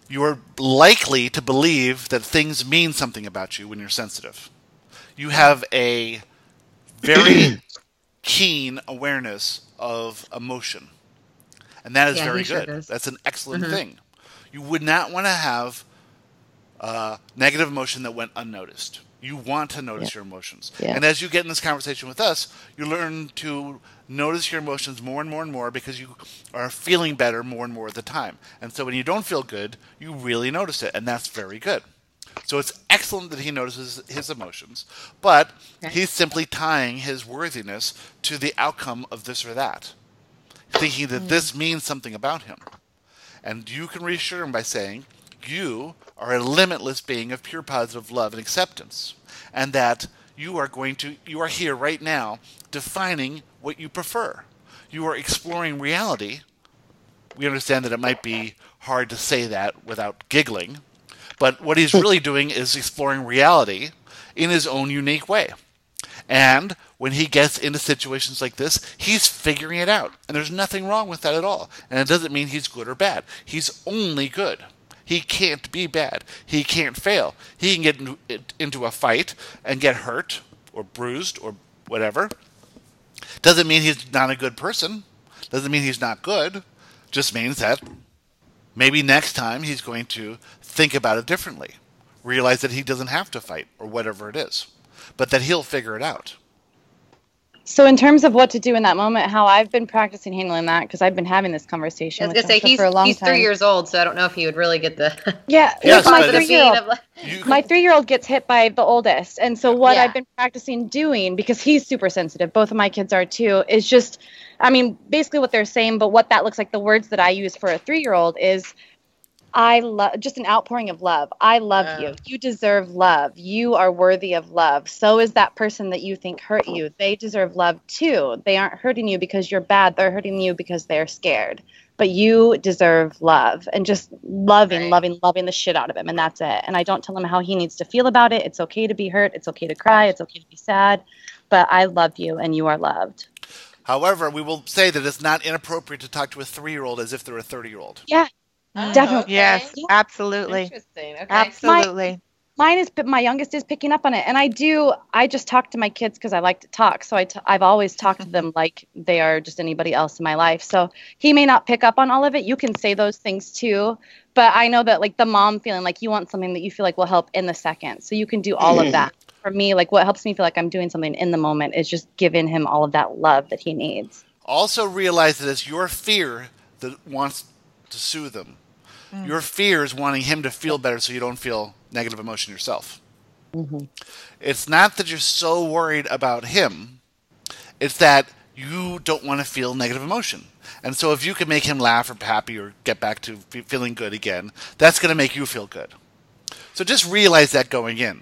You are likely to believe that things mean something about you when you're sensitive. You have a very keen awareness of emotion. And that is very good. Sure, that's an excellent thing. You would not want to have negative emotion that went unnoticed. You want to notice your emotions. Yeah. And as you get in this conversation with us, you learn to notice your emotions more and more and more, because you are feeling better more and more of the time. And so when you don't feel good, you really notice it, and that's very good. So it's excellent that he notices his emotions, but he's simply tying his worthiness to the outcome of this or that, thinking that this means something about him. And you can reassure him by saying, you are a limitless being of pure positive love and acceptance. And that you are here right now defining what you prefer. You are exploring reality. We understand that it might be hard to say that without giggling. But what he's really doing is exploring reality in his own unique way. And when he gets into situations like this, he's figuring it out. And there's nothing wrong with that at all. And it doesn't mean he's good or bad. He's only good. He can't be bad. He can't fail. He can get into a fight and get hurt or bruised or whatever. Doesn't mean he's not a good person. Doesn't mean he's not good. Just means that maybe next time he's going to think about it differently. Realize that he doesn't have to fight or whatever it is. But that he'll figure it out. So in terms of what to do in that moment, how I've been practicing handling that, because I've been having this conversation with him for a long time. He's 3 years old, so I don't know if he would really get the yes, my 3-year-old. My 3-year-old gets hit by the oldest, and so what I've been practicing doing, because he's super sensitive, both of my kids are too, is just, basically what they're saying, but what that looks like, the words that I use for a 3-year-old is, I love, just an outpouring of love. I love you. You deserve love. You are worthy of love. So is that person that you think hurt you. They deserve love too. They aren't hurting you because you're bad. They're hurting you because they're scared. But you deserve love. And just loving the shit out of him. And that's it. And I don't tell him how he needs to feel about it. It's okay to be hurt. It's okay to cry. It's okay to be sad. But I love you and you are loved. However, we will say that it's not inappropriate to talk to a 3-year-old as if they're a 30-year-old. Yeah. Definitely. Okay. Yes, absolutely. Interesting. Okay. Absolutely. My youngest is picking up on it. And I just talk to my kids because I like to talk. So I've always talked to them like they are just anybody else in my life. So he may not pick up on all of it. You can say those things too. But I know that like the mom feeling like you want something that you feel like will help in the second. So you can do all of that. For me, like what helps me feel like I'm doing something in the moment is just giving him all of that love that he needs. Also realize that it's your fear that wants to soothe him. Your fear is wanting him to feel better so you don't feel negative emotion yourself. Mm-hmm. It's not that you're so worried about him. It's that you don't want to feel negative emotion. And so if you can make him laugh or happy or get back to feeling good again, that's going to make you feel good. So just realize that going in.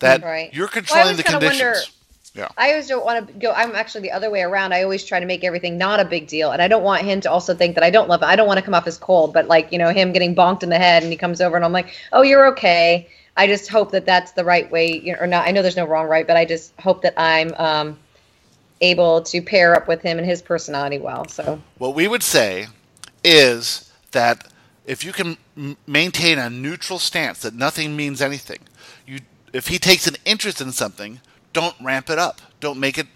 That you're controlling the conditions. Yeah. I always don't want to go. I'm actually the other way around. I always try to make everything not a big deal. And I don't want him to also think that I don't love him. I don't want to come off as cold, but like, him getting bonked in the head and he comes over and I'm like, oh, you're okay. I just hope that that's the right way or not. I know there's no wrong, right. But I just hope that I'm able to pair up with him and his personality well. So what we would say is that if you can maintain a neutral stance, that nothing means anything, if he takes an interest in something, don't ramp it up. Don't make it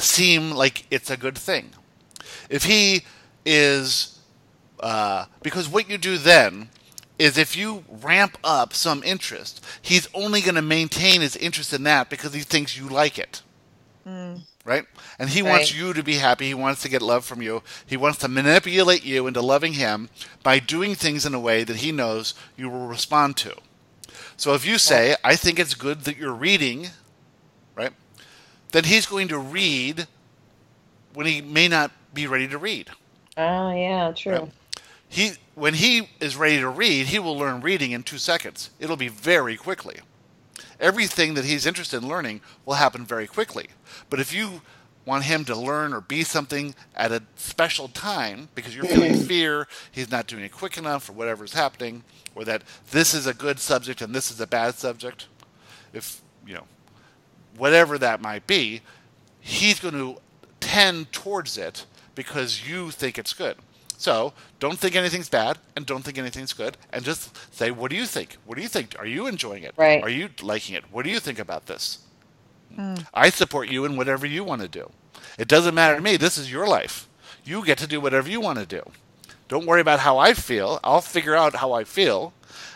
seem like it's a good thing. If he is, because what you do then is if you ramp up some interest, he's only going to maintain his interest in that because he thinks you like it. Right? And he wants you to be happy. He wants to get love from you. He wants to manipulate you into loving him by doing things in a way that he knows you will respond to. So if you say, I think it's good that you're reading, right, then he's going to read when he may not be ready to read. Oh, yeah, true. Right? When he is ready to read, he will learn reading in 2 seconds. It'll be very quickly. Everything that he's interested in learning will happen very quickly. But if you want him to learn or be something at a special time because you're feeling fear, he's not doing it quick enough or whatever is happening, or that this is a good subject and this is a bad subject, whatever that might be, he's going to tend towards it because you think it's good. So don't think anything's bad and don't think anything's good, and just say, what do you think? What do you think? Are you enjoying it? Right. Are you liking it? What do you think about this? I support you in whatever you want to do. It doesn't matter to me. This is your life. You get to do whatever you want to do. Don't worry about how I feel. I'll figure out how I feel.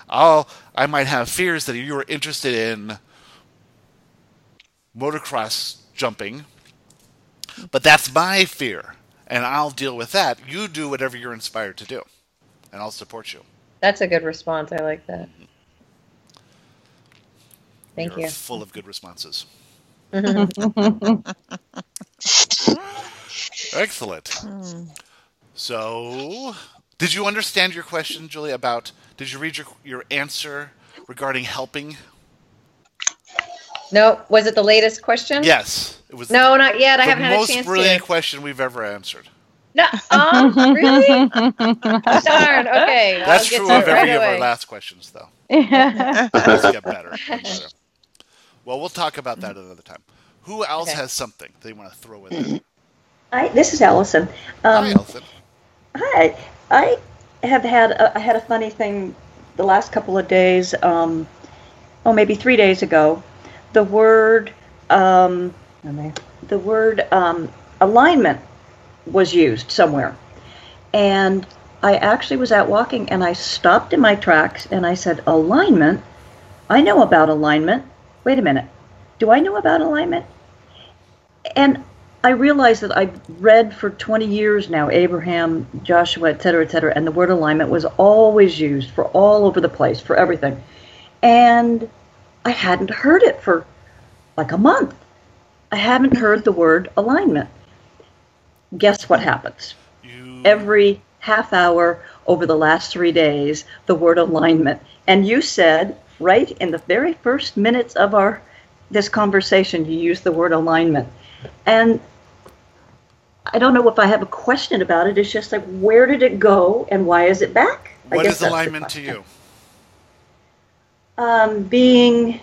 I might have fears that you're interested in motocross jumping, but that's my fear, and I'll deal with that. You do whatever you're inspired to do, and I'll support you. That's a good response. I like that. Thank you. Full of good responses. Excellent. So Did you understand your question, Julie, about, did you read your answer regarding helping? No, was it the latest question? Yes. It was no, not yet. I haven't had a chance to. The most brilliant question we've ever answered. No, really? Darn, okay. That's true of every of our last questions, though. Let's get better. Well, we'll talk about that another time. Who else has something they want to throw in there? Hi, this is Allison. Hi, Allison. Hi. I have had a funny thing the last couple of days. Maybe 3 days ago. The word alignment was used somewhere, and I actually was out walking, and I stopped in my tracks, and I said, "Alignment? I know about alignment. Wait a minute. Do I know about alignment?" And I realized that I've read for 20 years now, Abraham, Joshua, et cetera, and the word alignment was always used for all over the place, for everything. And I hadn't heard it for like a month. I haven't heard the word alignment. Guess what happens? Every half hour over the last 3 days, the word alignment. And you said, right in the very first minutes of this conversation, you used the word alignment. And I don't know if I have a question about it. It's just like, where did it go and why is it back? What is alignment to you? Being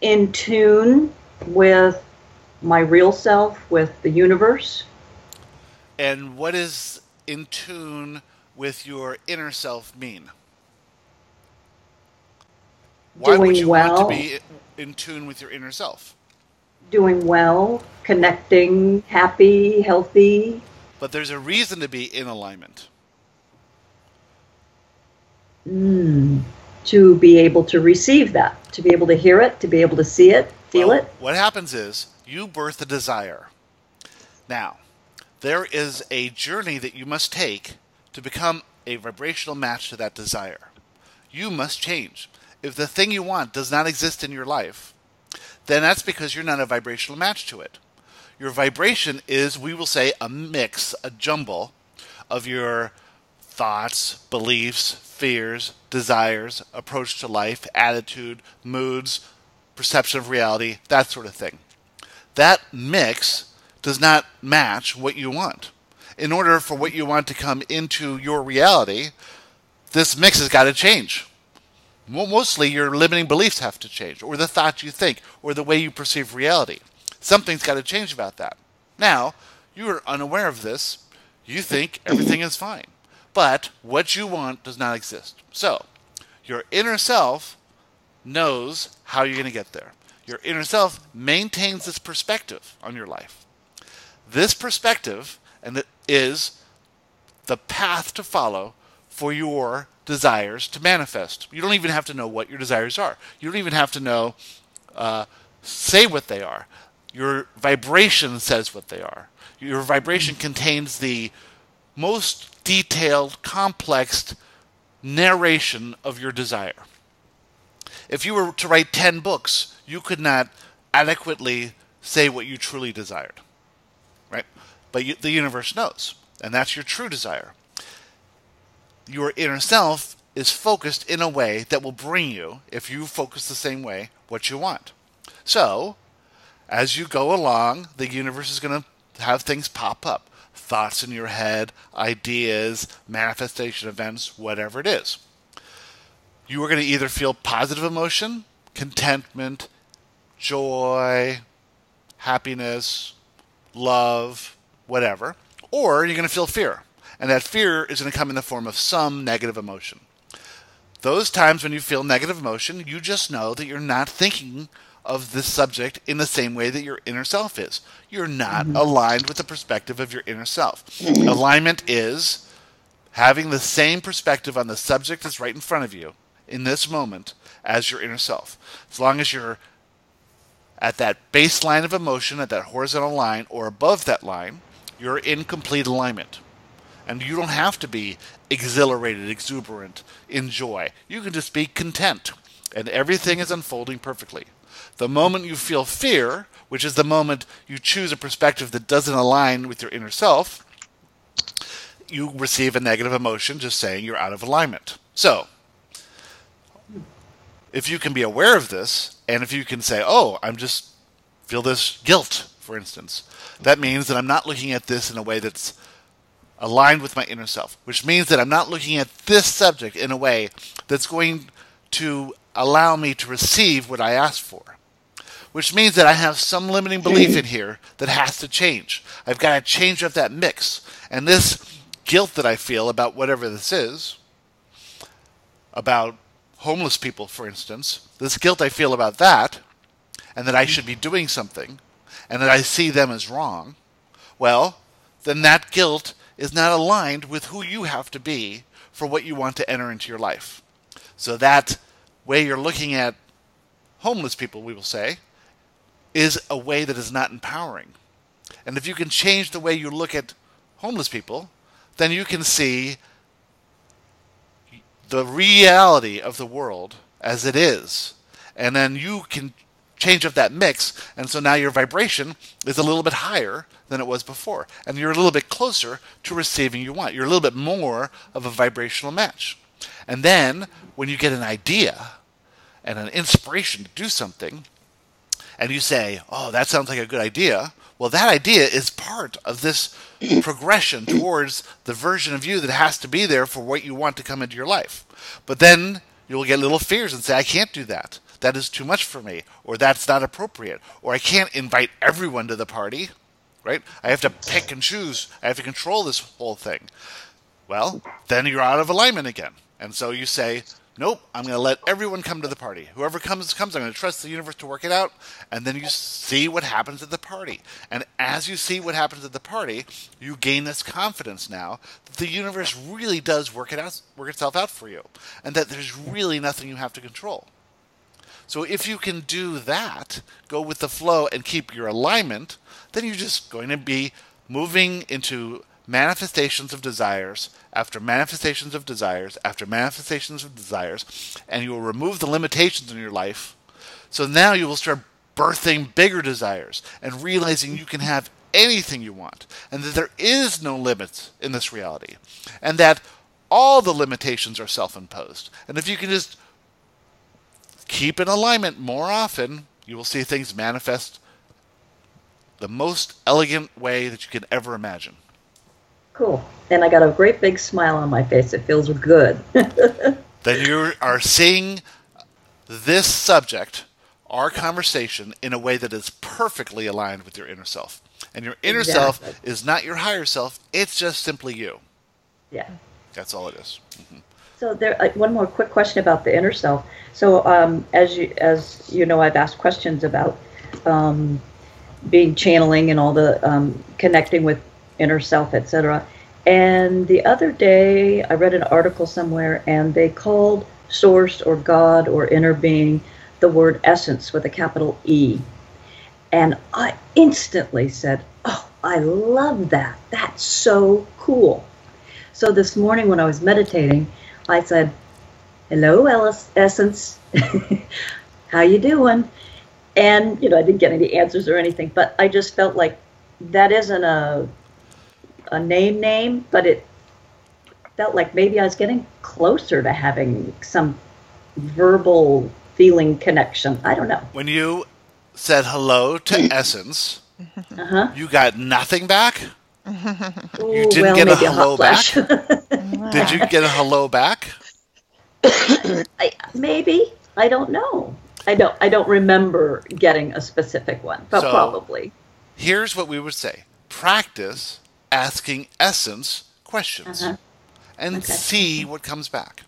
in tune with my real self, with the universe. And what does in tune with your inner self mean? Why would you want to be in tune with your inner self? Doing well, connecting, happy, healthy. But there's a reason to be in alignment. To be able to receive that, to be able to hear it, to be able to see it, feel it. What happens is you birth a desire. Now, there is a journey that you must take to become a vibrational match to that desire. You must change. If the thing you want does not exist in your life, then that's because you're not a vibrational match to it. Your vibration is, we will say, a mix, a jumble of your thoughts, beliefs, fears, desires, approach to life, attitude, moods, perception of reality, that sort of thing. That mix does not match what you want. In order for what you want to come into your reality, this mix has got to change. Mostly your limiting beliefs have to change, or the thoughts you think, or the way you perceive reality. Something's got to change about that. Now, you are unaware of this. You think everything is fine. But what you want does not exist. So, your inner self knows how you're going to get there. Your inner self maintains this perspective on your life. This perspective is the path to follow for your desires to manifest. You don't even have to know what your desires are. You don't even have to know, say what they are. Your vibration says what they are. Your vibration contains the most detailed, complex narration of your desire. If you were to write 10 books, you could not adequately say what you truly desired, right? But the universe knows, and that's your true desire. Your inner self is focused in a way that will bring you, if you focus the same way, what you want. So, as you go along, the universe is going to have things pop up. Thoughts in your head, ideas, manifestation events, whatever it is. You are going to either feel positive emotion, contentment, joy, happiness, love, whatever, or you're going to feel fear. And that fear is going to come in the form of some negative emotion. Those times when you feel negative emotion, you just know that you're not thinking of this subject in the same way that your inner self is. You're not aligned with the perspective of your inner self. Alignment is having the same perspective on the subject that's right in front of you in this moment as your inner self. As long as you're at that baseline of emotion, at that horizontal line, or above that line, you're in complete alignment. And you don't have to be exhilarated, exuberant, in joy. You can just be content. And everything is unfolding perfectly. The moment you feel fear, which is the moment you choose a perspective that doesn't align with your inner self, you receive a negative emotion just saying you're out of alignment. So, if you can be aware of this, and if you can say, oh, I'm just feel this guilt, for instance, that means that I'm not looking at this in a way that's aligned with my inner self, which means that I'm not looking at this subject in a way that's going to allow me to receive what I asked for, which means that I have some limiting belief in here that has to change. I've got to change up that mix. And this guilt that I feel about whatever this is, about homeless people, for instance, this guilt I feel about that, and that I should be doing something, and that I see them as wrong, well, then that guilt is not aligned with who you have to be for what you want to enter into your life. So that way you're looking at homeless people, we will say, is a way that is not empowering. And if you can change the way you look at homeless people, then you can see the reality of the world as it is. And then you can change up that mix, and so now your vibration is a little bit higher than it was before. And you're a little bit closer to receiving you want. You're a little bit more of a vibrational match. And then, when you get an idea and an inspiration to do something, and you say, oh, that sounds like a good idea, well, that idea is part of this progression towards the version of you that has to be there for what you want to come into your life. But then you'll get little fears and say, I can't do that. That is too much for me, or that's not appropriate, or I can't invite everyone to the party, right? I have to pick and choose. I have to control this whole thing. Well, then you're out of alignment again. And so you say, nope, I'm going to let everyone come to the party. Whoever comes. I'm going to trust the universe to work it out. And then you see what happens at the party. And as you see what happens at the party, you gain this confidence now that the universe really does work itself out for you. And that there's really nothing you have to control. So if you can do that, go with the flow and keep your alignment, then you're just going to be moving into manifestations of desires after manifestations of desires after manifestations of desires, and you will remove the limitations in your life. So now you will start birthing bigger desires and realizing you can have anything you want, and that there is no limits in this reality, and that all the limitations are self-imposed. And if you can just keep in alignment more often, you will see things manifest the most elegant way that you can ever imagine. Cool. And I got a great big smile on my face. It feels good. Then you are seeing this subject, our conversation, in a way that is perfectly aligned with your inner self. And your inner self is not your higher self. It's just simply you. Yeah. That's all it is. Mm-hmm. So there, one more quick question about the inner self. So as you know, I've asked questions about being channeling and all the connecting with inner self, etc. And the other day, I read an article somewhere, and they called Source or God or inner being the word essence with a capital E. And I instantly said, oh, I love that. That's so cool. So this morning when I was meditating, I said, hello, Essence. How you doing? And, you know, I didn't get any answers or anything, but I just felt like that isn't a name, but it felt like maybe I was getting closer to having some verbal feeling connection. I don't know. When you said hello to Essence, you got nothing back? You didn't get a hello back? Did you get a hello back? Maybe. I don't know. I don't remember getting a specific one, but probably. Here's what we would say. Practice asking Essence questions and see what comes back.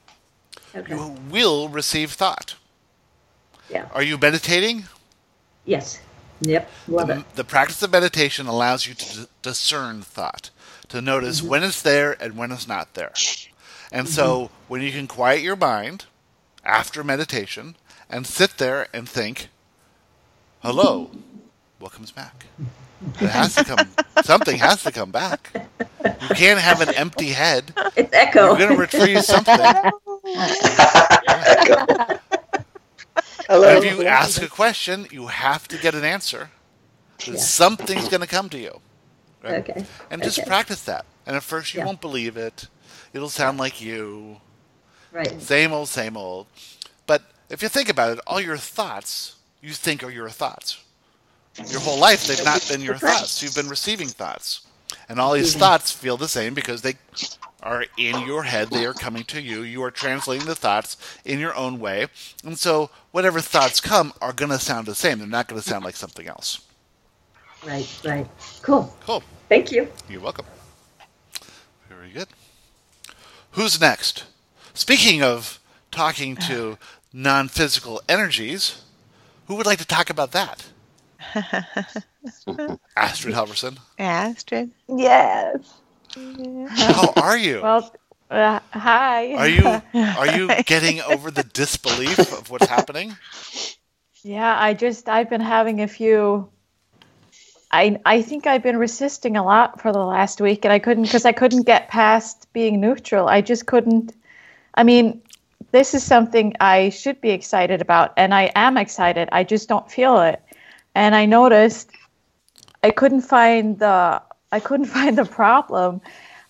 Okay. You will receive thought. Yeah. Are you meditating? Yes. Yep. Love it. The practice of meditation allows you to discern thought, to notice when it's there and when it's not there. And so when you can quiet your mind after meditation and sit there and think, hello, what comes back? It has to come. Something has to come back. You can't have an empty head. It's echo. You're going to retrieve something. Hello. If you ask a question, you have to get an answer. Something's going to come to you. Right? Okay. And just practice that. And at first you won't believe it. It'll sound like you. Right. Same old, same old. But if you think about it, all your thoughts you think are your thoughts. Your whole life they've not been your thoughts. You've been receiving thoughts. And all these thoughts feel the same because they are in your head. They are coming to you. You are translating the thoughts in your own way. And so whatever thoughts come are going to sound the same. They're not going to sound like something else. Right. Cool. Cool. Thank you. You're welcome. Very good. Who's next? Speaking of talking to non-physical energies, who would like to talk about that? Astrid Halverson. Astrid? Yes. How are you? Well, hi. Are you getting over the disbelief of what's happening? Yeah, I've been having a few. I think I've been resisting a lot for the last week, and I couldn't get past being neutral. I just couldn't. I mean, this is something I should be excited about, and I am excited. I just don't feel it. And I noticed I couldn't find the problem.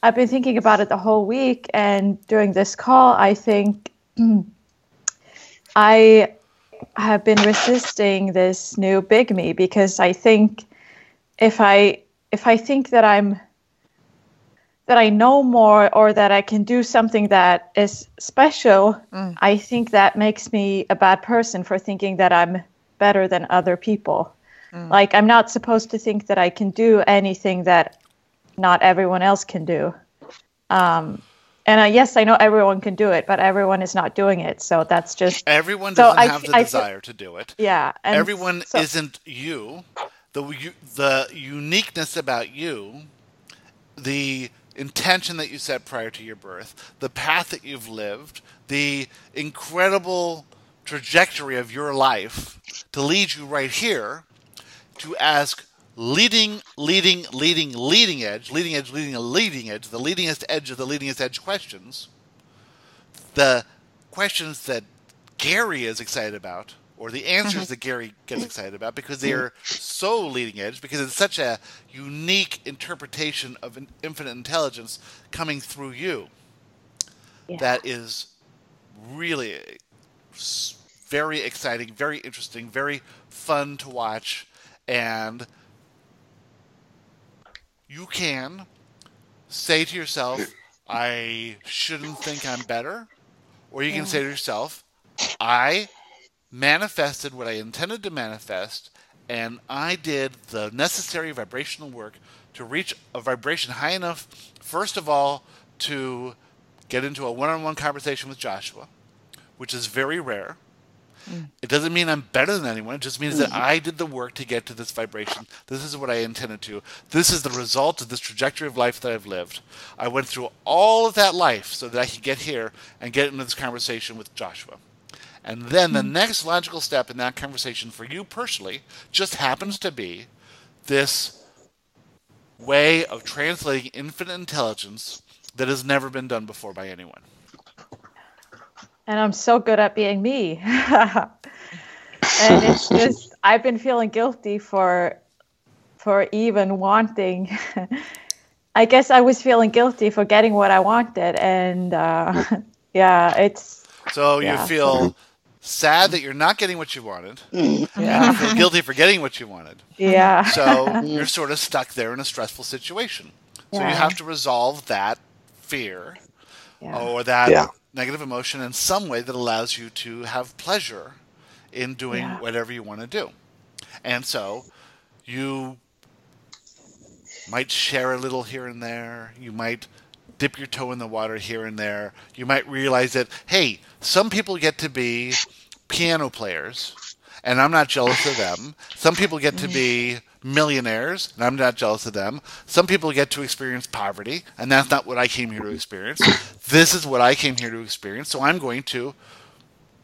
I've been thinking about it the whole week, and during this call, I think I have been resisting this new big me because I think if I think that I know more or that I can do something that is special, I think that makes me a bad person for thinking that I'm better than other people. Like, I'm not supposed to think that I can do anything that not everyone else can do. Yes, I know everyone can do it, but everyone is not doing it. So that's just... Everyone doesn't have the desire to do it. Yeah. Everyone isn't you. The uniqueness about you, the intention that you set prior to your birth, the path that you've lived, the incredible trajectory of your life to lead you right here to ask leading edge, the leadingest edge of the leadingest edge questions, the questions that Gary is excited about, or the answers that Gary gets excited about, because they are so leading edge, because it's such a unique interpretation of an infinite intelligence coming through you. Yeah. That is really very exciting, very interesting, very fun to watch, and you can say to yourself, I shouldn't think I'm better, or you can say to yourself, I manifested what I intended to manifest, and I did the necessary vibrational work to reach a vibration high enough, first of all, to get into a one-on-one conversation with Joshua, which is very rare. It doesn't mean I'm better than anyone. It just means that I did the work to get to this vibration. This is what I intended to. This is the result of this trajectory of life that I've lived. I went through all of that life so that I could get here and get into this conversation with Joshua. And then the next logical step in that conversation for you personally just happens to be this way of translating infinite intelligence that has never been done before by anyone. And I'm so good at being me. And it's just, I've been feeling guilty for even wanting. I guess I was feeling guilty for getting what I wanted. And it's... So you feel sad that you're not getting what you wanted. And you feel guilty for getting what you wanted. Yeah. So you're sort of stuck there in a stressful situation. So you have to resolve that fear or that negative emotion in some way that allows you to have pleasure in doing whatever you want to do. And so you might share a little here and there. You might dip your toe in the water here and there. You might realize that, hey, some people get to be piano players, and I'm not jealous of them. Some people get to be millionaires, and I'm not jealous of them. Some people get to experience poverty, and that's not what I came here to experience. This is what I came here to experience, so I'm going to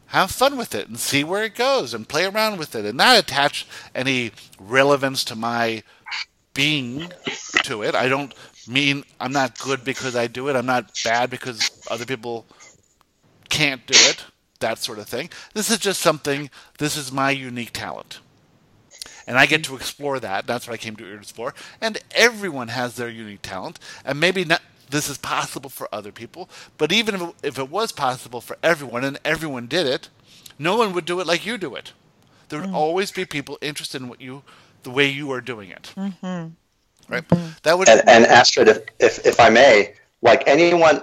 have fun with it and see where it goes and play around with it and not attach any relevance to my being to it. I don't mean I'm not good because I do it. I'm not bad because other people can't do it, that sort of thing. This is just something, this is my unique talent. And I get to explore that. That's what I came to explore. And everyone has their unique talent. And maybe not this is possible for other people. But even if it was possible for everyone and everyone did it, no one would do it like you do it. There would always be people interested in the way you are doing it. Mm-hmm. Right? That would. And Astrid, if I may, like anyone,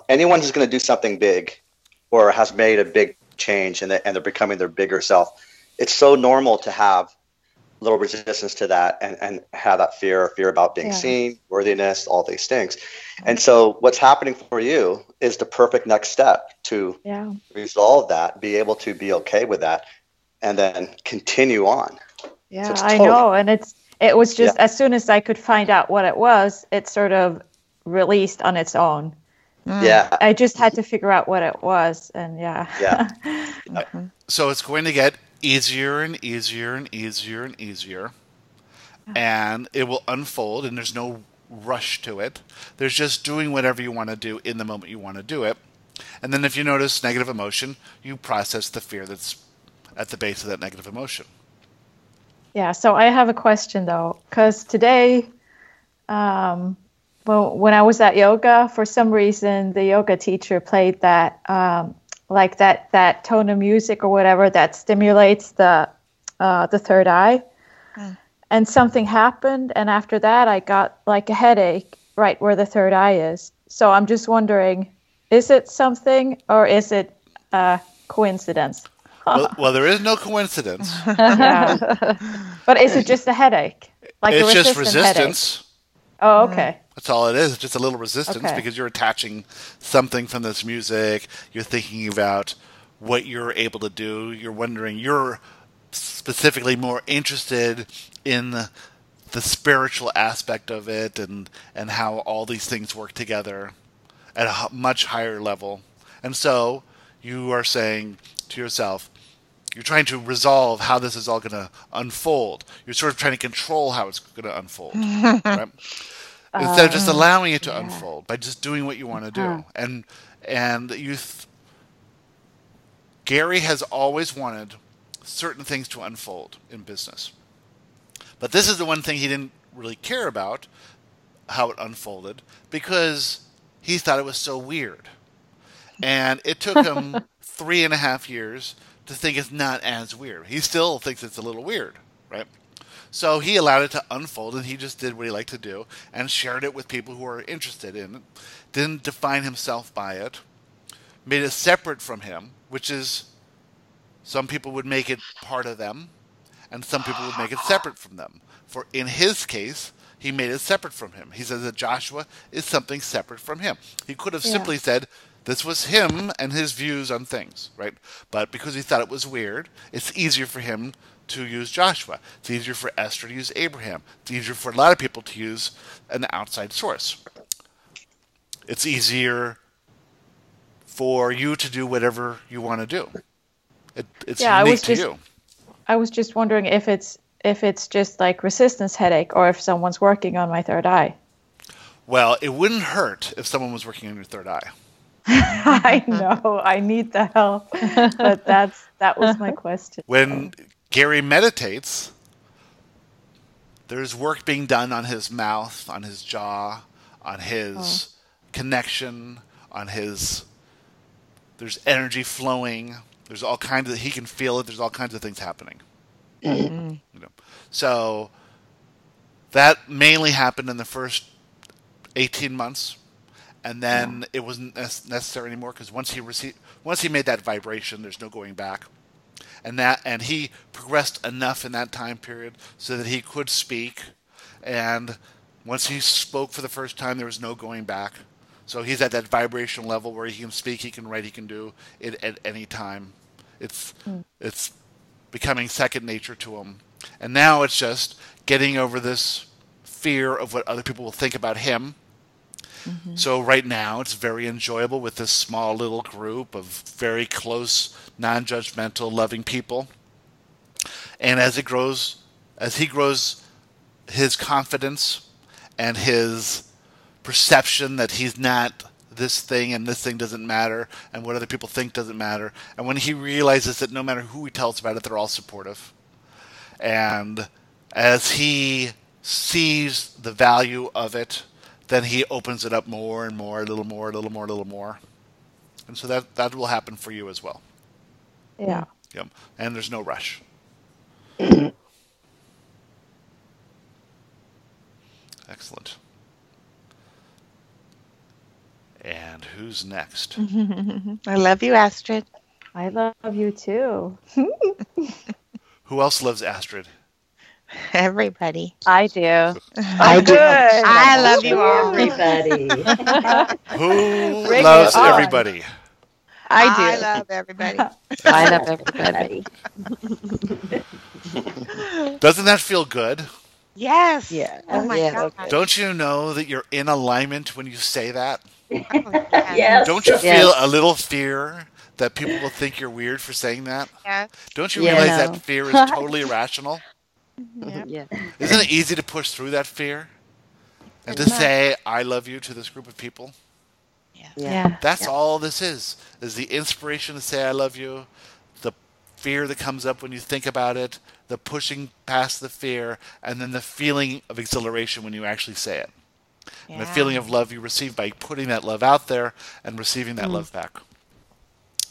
anyone who's going to do something big, or has made a big change, and they're becoming their bigger self, it's so normal to have little resistance to that, and have that fear about being seen, worthiness, all these things. And so what's happening for you is the perfect next step to resolve that, be able to be okay with that, and then continue on. Yeah, so I know. And it was just as soon as I could find out what it was, it sort of released on its own. Yeah. I just had to figure out what it was, and So it's going to get easier and easier and easier and easier, and it will unfold, and there's no rush to it. There's just doing whatever you want to do in the moment you want to do it. And then if you notice negative emotion, you process the fear that's at the base of that negative emotion. Yeah, so I have a question though, because today, when I was at yoga, for some reason the yoga teacher played that like that tone of music or whatever that stimulates the third eye. And something happened, and after that I got like a headache right where the third eye is. So I'm just wondering, is it something, or is it a coincidence? Well, there is no coincidence. But is it just a headache? Like it's a just resistance. Headache? Oh, okay. That's all it is. It's just a little resistance because you're attaching something from this music. You're thinking about what you're able to do. You're wondering, you're specifically more interested in the spiritual aspect of it, and how all these things work together at a much higher level. And so you are saying to yourself, you're trying to resolve how this is all going to unfold. You're sort of trying to control how it's going to unfold, right? Instead of just allowing it to unfold by just doing what you want to do. And Gary has always wanted certain things to unfold in business. But this is the one thing he didn't really care about, how it unfolded, because he thought it was so weird. And it took him 3.5 years to think it's not as weird. He still thinks it's a little weird, right? So he allowed it to unfold, and he just did what he liked to do and shared it with people who are interested in it. Didn't define himself by it. Made it separate from him, which is, some people would make it part of them, and some people would make it separate from them. For in his case, he made it separate from him. He says that Joshua is something separate from him. He could have simply said this was him and his views on things, right? But because he thought it was weird, it's easier for him to use Joshua. It's easier for Esther to use Abraham. It's easier for a lot of people to use an outside source. It's easier for you to do whatever you want to do. It's unique to you. I was just wondering if it's just like resistance headache, or if someone's working on my third eye. Well, it wouldn't hurt if someone was working on your third eye. I know, I need the help, but that was my question. When Gary meditates, there's work being done on his mouth, on his jaw, on his connection, on his. There's energy flowing. There's all kinds of. He can feel it. There's all kinds of things happening. Mm-hmm. So that mainly happened in the first 18 months. And then it wasn't necessary anymore, because once he made that vibration, there's no going back. And he progressed enough in that time period so that he could speak. And once he spoke for the first time, there was no going back. So he's at that vibrational level where he can speak, he can write, he can do it at any time. It's becoming second nature to him. And now it's just getting over this fear of what other people will think about him. Mm-hmm. So right now it's very enjoyable with this small little group of very close, non-judgmental, loving people. And as he grows his confidence and his perception that he's not this thing and this thing doesn't matter and what other people think doesn't matter. And when he realizes that no matter who he tells about it, they're all supportive. And as he sees the value of it, then he opens it up more and more, a little more, a little more, a little more. And so that will happen for you as well. Yeah. Yep. And there's no rush. Excellent. And who's next? I love you, Astrid. I love you too. Who else loves Astrid? Everybody. I do. I do. I love you all. Everybody. Who Bring loves it on. everybody? I love everybody. I love everybody. Doesn't that feel good? Yes. Yeah. Oh my Yeah. God. Don't you know that you're in alignment when you say that? Yes. Don't you Yes. feel a little fear that people will think you're weird for saying that? Yes. Don't you Yeah, realize no. that fear is totally irrational? Yep. Yeah. Isn't it easy to push through that fear and to Pretty much. say, I love you to this group of people? Yeah. That's all this is the inspiration to say I love you, the fear that comes up when you think about it, the pushing past the fear, and then the feeling of exhilaration when you actually say it. And the feeling of love you receive by putting that love out there and receiving that love back.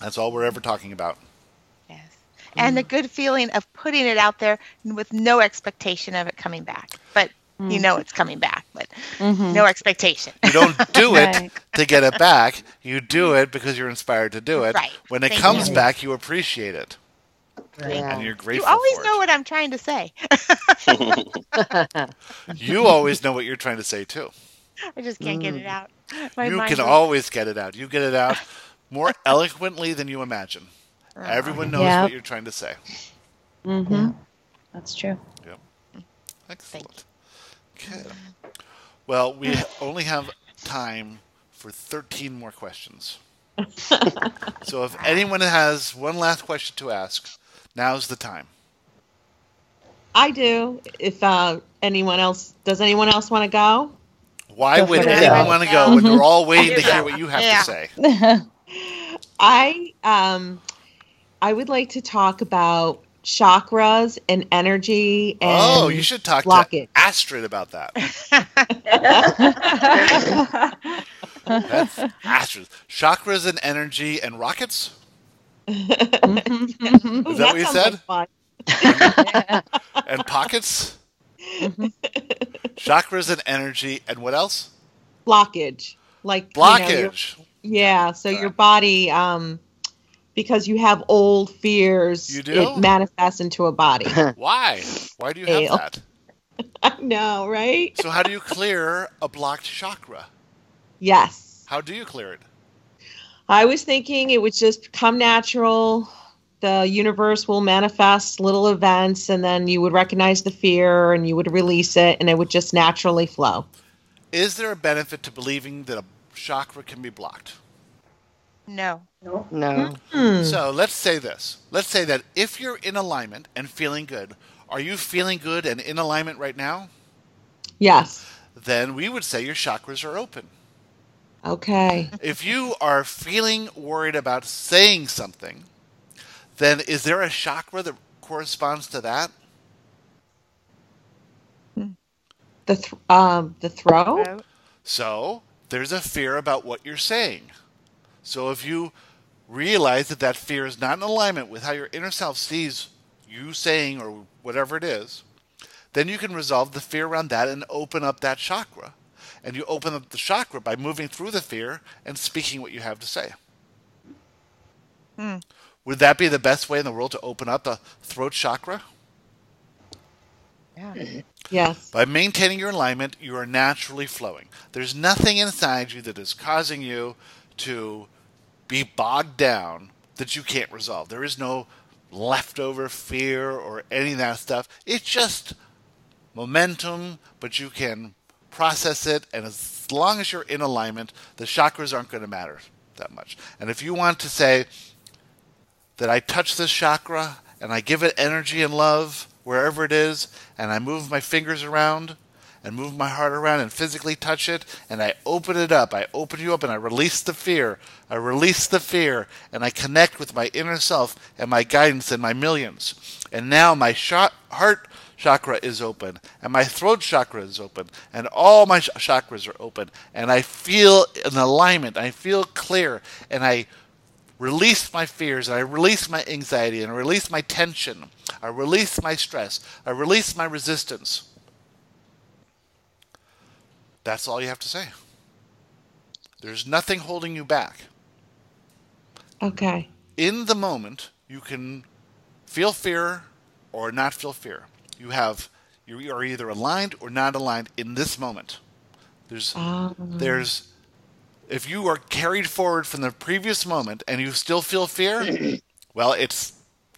That's all we're ever talking about. Yes. And the good feeling of putting it out there with no expectation of it coming back. But you know it's coming back, but no expectation. You don't do it Right. to get it back. You do it because you're inspired to do it. Right. When it Thank comes you. back, you appreciate it. Yeah. And you're You grateful always for know it. what I'm trying to say. You always know what you're trying to say, too. I just can't get it out. My You mind can goes- always get it out. You get it out more eloquently than you imagine. Everyone knows Yep. what you're trying to say. Mm-hmm. That's true. Excellent. Okay. Well, we only have time for 13 more questions. So if anyone has one last question to ask, now's the time. I do. If anyone else, does anyone else want to go? Why Go would for it. anyone want to go when they're all waiting to hear what you have Yeah. to say? I would like to talk about chakras and energy and Oh, you should talk blockage. to Astrid about that. That's Astrid. Chakras and energy and rockets? Is that what you said? Fun. And pockets? Chakras and energy and what else? Blockage. Like you know, Blockage. yeah. So your body, because you have old fears, You do? it manifests into a body. Why? Why do you have Ale. that? I know, right? So how do you clear a blocked chakra? Yes. How do you clear it? I was thinking it would just come natural. The universe will manifest little events, and then you would recognize the fear and you would release it, and it would just naturally flow. Is there a benefit to believing that a chakra can be blocked? No. No. So let's say this. Let's say that if you're in alignment and feeling good, are you feeling good and in alignment right now? Yes. Then we would say your chakras are open. Okay. If you are feeling worried about saying something, then is there a chakra that corresponds to that? The throat? So there's a fear about what you're saying. So if you realize that that fear is not in alignment with how your inner self sees you saying or whatever it is, then you can resolve the fear around that and open up that chakra. And you open up the chakra by moving through the fear and speaking what you have to say. Would that be the best way in the world to open up the throat chakra? Yes. By maintaining your alignment, you are naturally flowing. There's nothing inside you that is causing you to be bogged down that you can't resolve. There is no leftover fear or any of that stuff. It's just momentum, but you can process it, and as long as you're in alignment, the chakras aren't going to matter that much. And if you want to say that I touch this chakra and I give it energy and love wherever it is, and I move my fingers around and move my heart around and physically touch it, and I open it up, I open you up, and I release the fear. I release the fear, and I connect with my inner self and my guidance and my millions. And now my heart chakra is open, and my throat chakra is open, and all my chakras are open, and I feel an alignment, I feel clear, and I release my fears, and I release my anxiety, and I release my tension, I release my stress, I release my resistance. That's all you have to say. There's nothing holding you back. Okay. In the moment, you can feel fear or not feel fear. You are either aligned or not aligned in this moment. There's if you are carried forward from the previous moment and you still feel fear, well,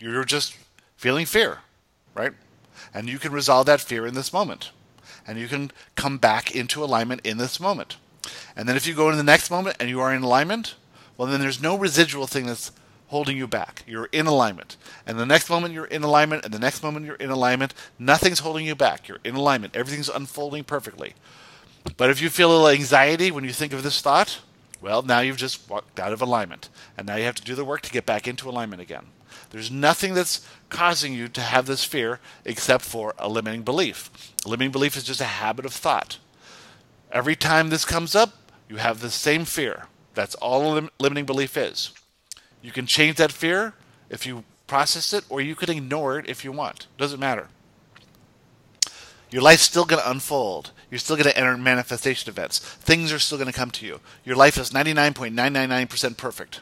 you're just feeling fear, right? And you can resolve that fear in this moment. And you can come back into alignment in this moment. And then if you go into the next moment and you are in alignment, well, then there's no residual thing that's holding you back. You're in alignment. And the next moment you're in alignment, and the next moment you're in alignment. Nothing's holding you back. You're in alignment. Everything's unfolding perfectly. But if you feel a little anxiety when you think of this thought, well, now you've just walked out of alignment. And now you have to do the work to get back into alignment again. There's nothing that's causing you to have this fear except for a limiting belief. A limiting belief is just a habit of thought. Every time this comes up, you have the same fear. That's all a limiting belief is. You can change that fear if you process it, or you can ignore it if you want. Doesn't matter. Your life's still going to unfold. You're still going to enter manifestation events. Things are still going to come to you. Your life is 99.999% perfect.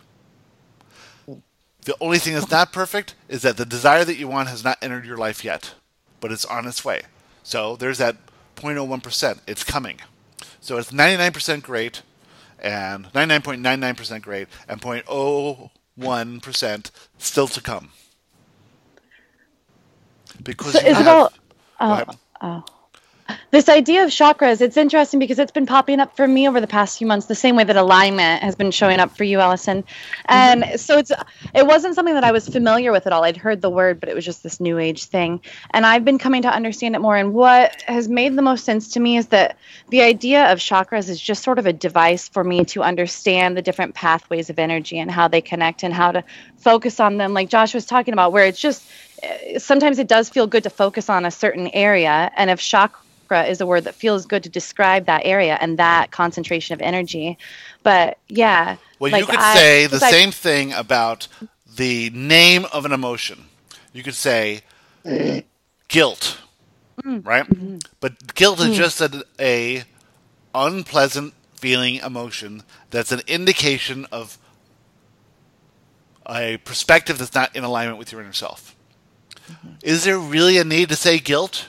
The only thing that's not perfect is that the desire that you want has not entered your life yet, but it's on its way. So there's that 0.01%. It's coming. So it's 99% great, and 99.99% great, and 0.01% still to come. Because so Isabel, this idea of chakras, it's interesting because it's been popping up for me over the past few months, the same way that alignment has been showing up for you, Allison. And so it wasn't something that I was familiar with at all. I'd heard the word, but it was just this new age thing. And I've been coming to understand it more. And what has made the most sense to me is that the idea of chakras is just sort of a device for me to understand the different pathways of energy and how they connect and how to focus on them. Like Josh was talking about, where it's just, sometimes it does feel good to focus on a certain area. And if chakra is a word that feels good to describe that area and that concentration of energy. But yeah. Well, you could say the same thing about the name of an emotion. You could say guilt, right? But guilt is just a unpleasant feeling emotion that's an indication of a perspective that's not in alignment with your inner self. Is there really a need to say guilt?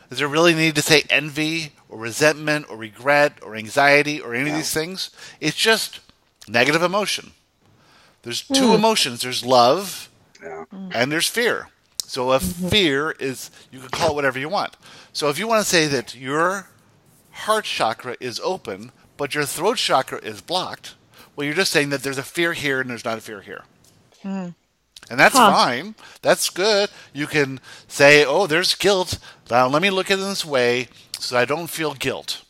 Is there really a need to say envy or resentment or regret or anxiety or any of these things? It's just negative emotion. There's two emotions. There's love and there's fear. So if fear is, you can call it whatever you want. So if you want to say that your heart chakra is open, but your throat chakra is blocked, well, you're just saying that there's a fear here and there's not a fear here. And that's fine. That's good. You can say, oh, there's guilt. Now let me look at it this way so I don't feel guilt.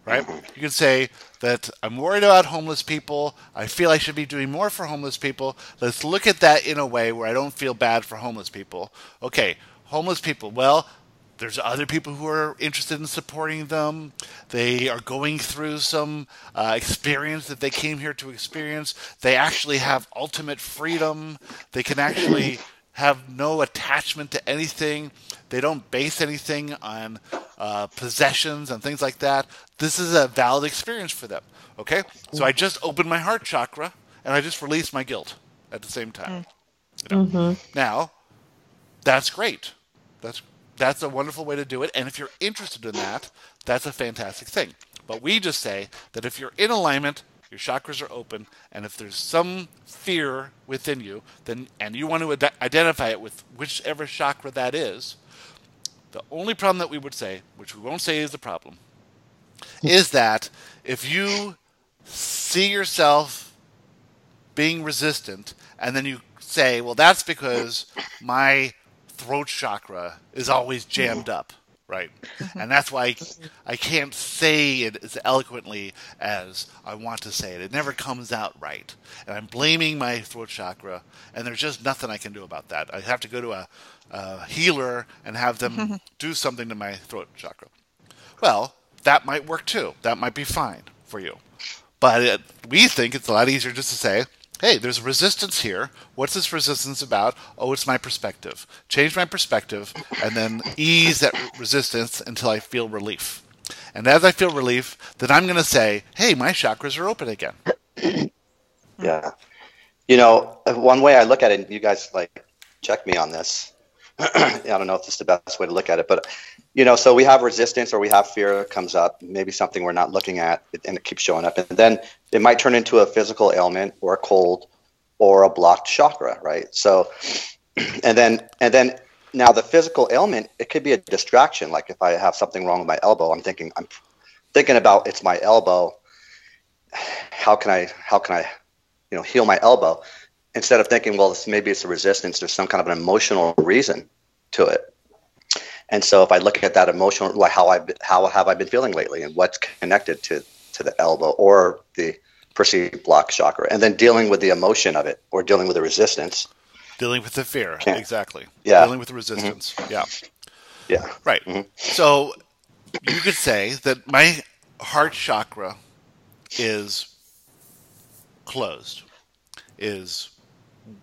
Right? You can say that I'm worried about homeless people. I feel I should be doing more for homeless people. Let's look at that in a way where I don't feel bad for homeless people. Okay, homeless people. Well, there's other people who are interested in supporting them. They are going through some experience that they came here to experience. They actually have ultimate freedom. They can actually have no attachment to anything. They don't base anything on possessions and things like that. This is a valid experience for them. Okay? So I just opened my heart chakra, and I just released my guilt at the same time. You know? Now, that's great. That's a wonderful way to do it, and if you're interested in that, that's a fantastic thing. But we just say that if you're in alignment, your chakras are open, and if there's some fear within you, then and you want to identify it with whichever chakra that is, the only problem that we would say, which we won't say is the problem, is that if you see yourself being resistant, and then you say, well, that's because my throat chakra is always jammed up. Right. And that's why I can't say it as eloquently as I want to say it. It never comes out right. And I'm blaming my throat chakra, and there's just nothing I can do about that. I have to go to a healer and have them do something to my throat chakra. Well, that might work too. That might be fine for you. But we think it's a lot easier just to say, hey, there's a resistance here. What's this resistance about? Oh, it's my perspective. Change my perspective and then ease that resistance until I feel relief. And as I feel relief, then I'm going to say, hey, my chakras are open again. Yeah. You know, one way I look at it, and you guys like check me on this. I don't know if this is the best way to look at it, but you know, so we have resistance or we have fear that comes up, maybe something we're not looking at, and it keeps showing up. And then it might turn into a physical ailment or a cold or a blocked chakra, right? So, and then now the physical ailment, it could be a distraction. Like if I have something wrong with my elbow, I'm thinking about it's my elbow. How can I, heal my elbow? Instead of thinking, well, maybe it's a resistance, there's some kind of an emotional reason to it. And so if I look at that emotional, like how have I been feeling lately and what's connected to the elbow or the perceived block chakra, and then dealing with the emotion of it or dealing with the resistance. Dealing with the fear, exactly. Yeah. Dealing with the resistance, yeah. Yeah. Right. So you could say that my heart chakra is closed.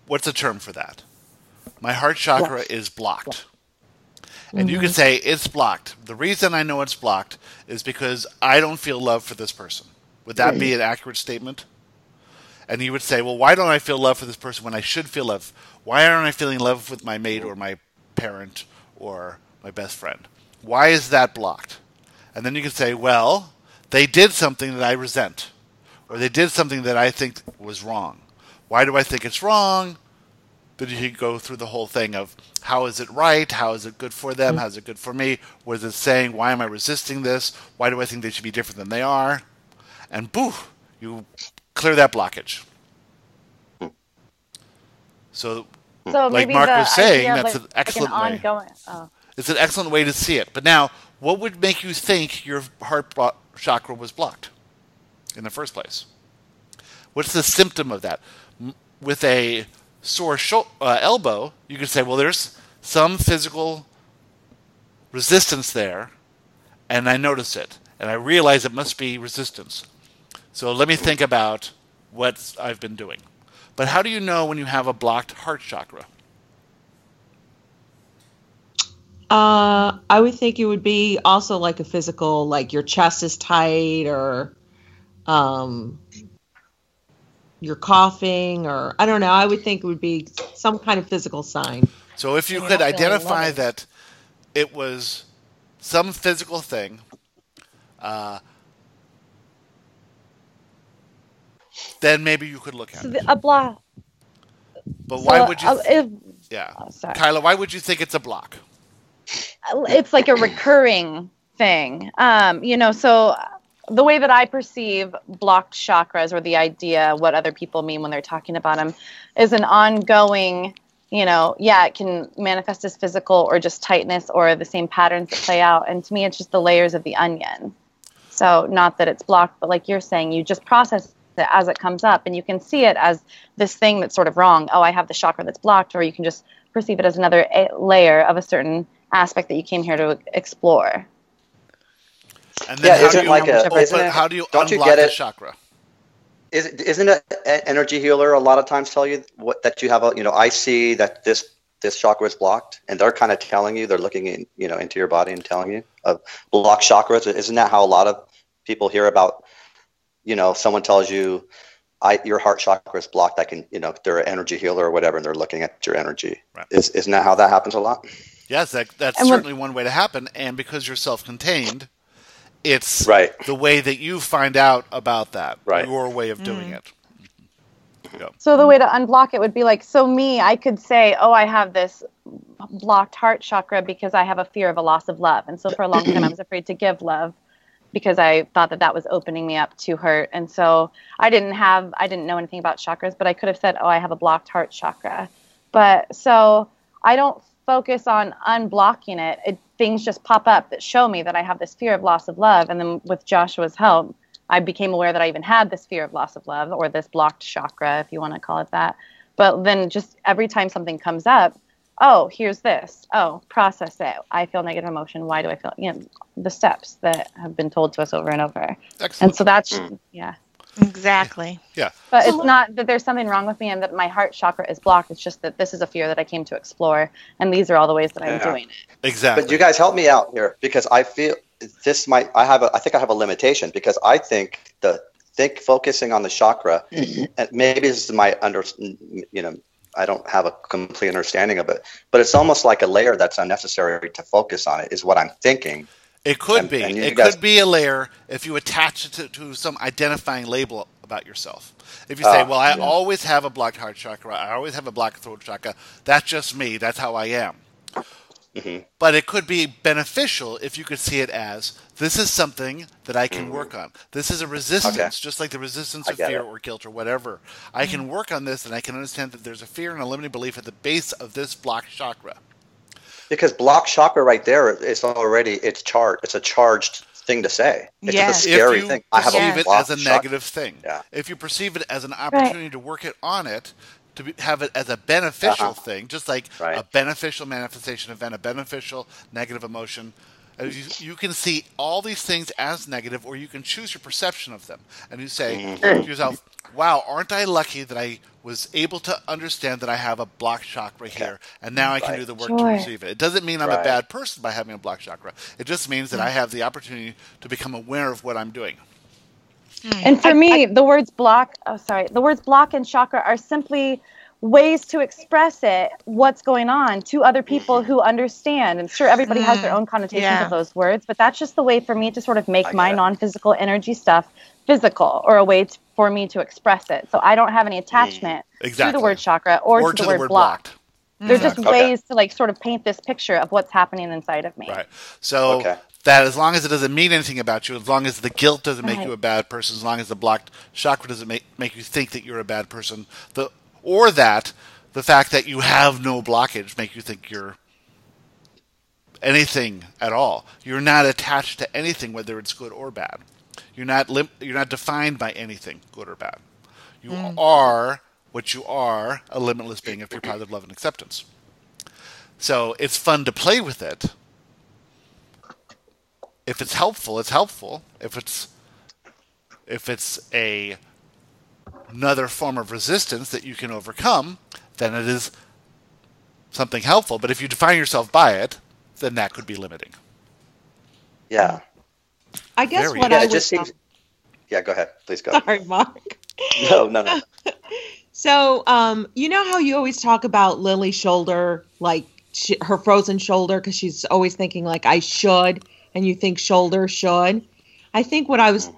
What's the term for that? My heart chakra is blocked. And you could say it's blocked. The reason I know it's blocked is because I don't feel love for this person. Would that be an accurate statement? And you would say, well, why don't I feel love for this person when I should feel love? Why aren't I feeling love with my mate or my parent or my best friend? Why is that blocked? And then you could say, well, they did something that I resent, or they did something that I think was wrong. Why do I think it's wrong? Then you could go through the whole thing of how is it right? How is it good for them? How is it good for me? What is it saying? Why am I resisting this? Why do I think they should be different than they are? And boo, you clear that blockage. So like Mark was saying, that's an excellent way. It's an excellent way to see it. But now, what would make you think your heart chakra was blocked in the first place? What's the symptom of that? With a sore elbow, you could say, well, there's some physical resistance there, and I notice it, and I realize it must be resistance. So let me think about what I've been doing. But how do you know when you have a blocked heart chakra? I would think it would be also like a physical, like your chest is tight, or you're coughing, or I don't know. I would think it would be some kind of physical sign. So if you could identify that it was some physical thing, then maybe you could look at it. A block. But why would you? Kyla, why would you think it's a block? It's like a recurring thing. So the way that I perceive blocked chakras, or the idea, what other people mean when they're talking about them, is an ongoing, it can manifest as physical or just tightness or the same patterns that play out. And to me, it's just the layers of the onion. So not that it's blocked, but like you're saying, you just process it as it comes up, and you can see it as this thing that's sort of wrong. Oh, I have the chakra that's blocked, or you can just perceive it as another layer of a certain aspect that you came here to explore. And then how do you unblock the chakra? Isn't an energy healer a lot of times tell you that you have I see that this chakra is blocked, and they're kind of telling you, they're looking in, into your body and telling you of blocked chakras. Isn't that how a lot of people hear about, someone tells you your heart chakra is blocked, they're an energy healer or whatever, and they're looking at your energy. Right. Isn't that how that happens a lot? Yes, that's certainly one way to happen. And because you're self-contained, it's the way that you find out about that, your way of doing it. Yep. So the way to unblock it would be like, I could say, oh, I have this blocked heart chakra because I have a fear of a loss of love. And so for a long time, I was afraid to give love because I thought that was opening me up to hurt. And so I didn't know anything about chakras, but I could have said, oh, I have a blocked heart chakra. But so I don't focus on unblocking it, things just pop up that show me that I have this fear of loss of love. And then with Joshua's help, I became aware that I even had this fear of loss of love, or this blocked chakra, if you want to call it that. But then just every time something comes up, oh, here's this. Oh, process it. I feel negative emotion. Why do I feel, the steps that have been told to us over and over. Excellent. And so that's, Exactly. Yeah. But it's not that there's something wrong with me and that my heart chakra is blocked. It's just that this is a fear that I came to explore. And these are all the ways that I'm doing it. Exactly. But you guys help me out here, because I feel this might, I think I have a limitation, because I think focusing on the chakra, and maybe this is my I don't have a complete understanding of it, but it's almost like a layer that's unnecessary to focus on it, is what I'm thinking. It could be. It could be a layer if you attach it to some identifying label about yourself. If you say, well, I always have a blocked heart chakra, I always have a blocked throat chakra, that's just me, that's how I am. Mm-hmm. But it could be beneficial if you could see it as, this is something that I can work on. This is a resistance, just like the resistance of fear or guilt or whatever. I can work on this, and I can understand that there's a fear and a limiting belief at the base of this blocked chakra. Because blocked chakra right there is already, it's a charged thing to say. It's a scary thing. I have perceive it as a negative thing. Yeah. If you perceive it as an opportunity to work it on it, to have it as a beneficial thing, just like a beneficial manifestation event, a beneficial negative emotion. You can see all these things as negative, or you can choose your perception of them. And you say to yourself, wow, aren't I lucky that I was able to understand that I have a blocked chakra here, and now I can do the work to receive it. It doesn't mean I'm a bad person by having a blocked chakra. It just means that I have the opportunity to become aware of what I'm doing. And for me, the words block and chakra are simply ways to express what's going on to other people who understand. And sure, everybody has their own connotations of those words, but that's just the way for me to sort of make my non-physical energy stuff physical, or a way for me to express it. So I don't have any attachment to the word chakra or to the word blocked. They're just ways to like sort of paint this picture of what's happening inside of me. Right. So that as long as it doesn't mean anything about you, as long as the guilt doesn't make you a bad person, as long as the blocked chakra doesn't make you think that you're a bad person, the fact that you have no blockage make you think you're anything at all. You're not attached to anything, whether it's good or bad. You're not defined by anything, good or bad. You are what you are, a limitless being of pure positive love and acceptance. So it's fun to play with it. If it's helpful, it's helpful. If it's another form of resistance that you can overcome, then it is something helpful. But if you define yourself by it, then that could be limiting. Yeah. I guess what I would... Yeah, go ahead. Please go. Sorry, Mark. No. So, you know how you always talk about Lily's shoulder, like her frozen shoulder, because she's always thinking like, I should, and you think shoulder should. I think what I was,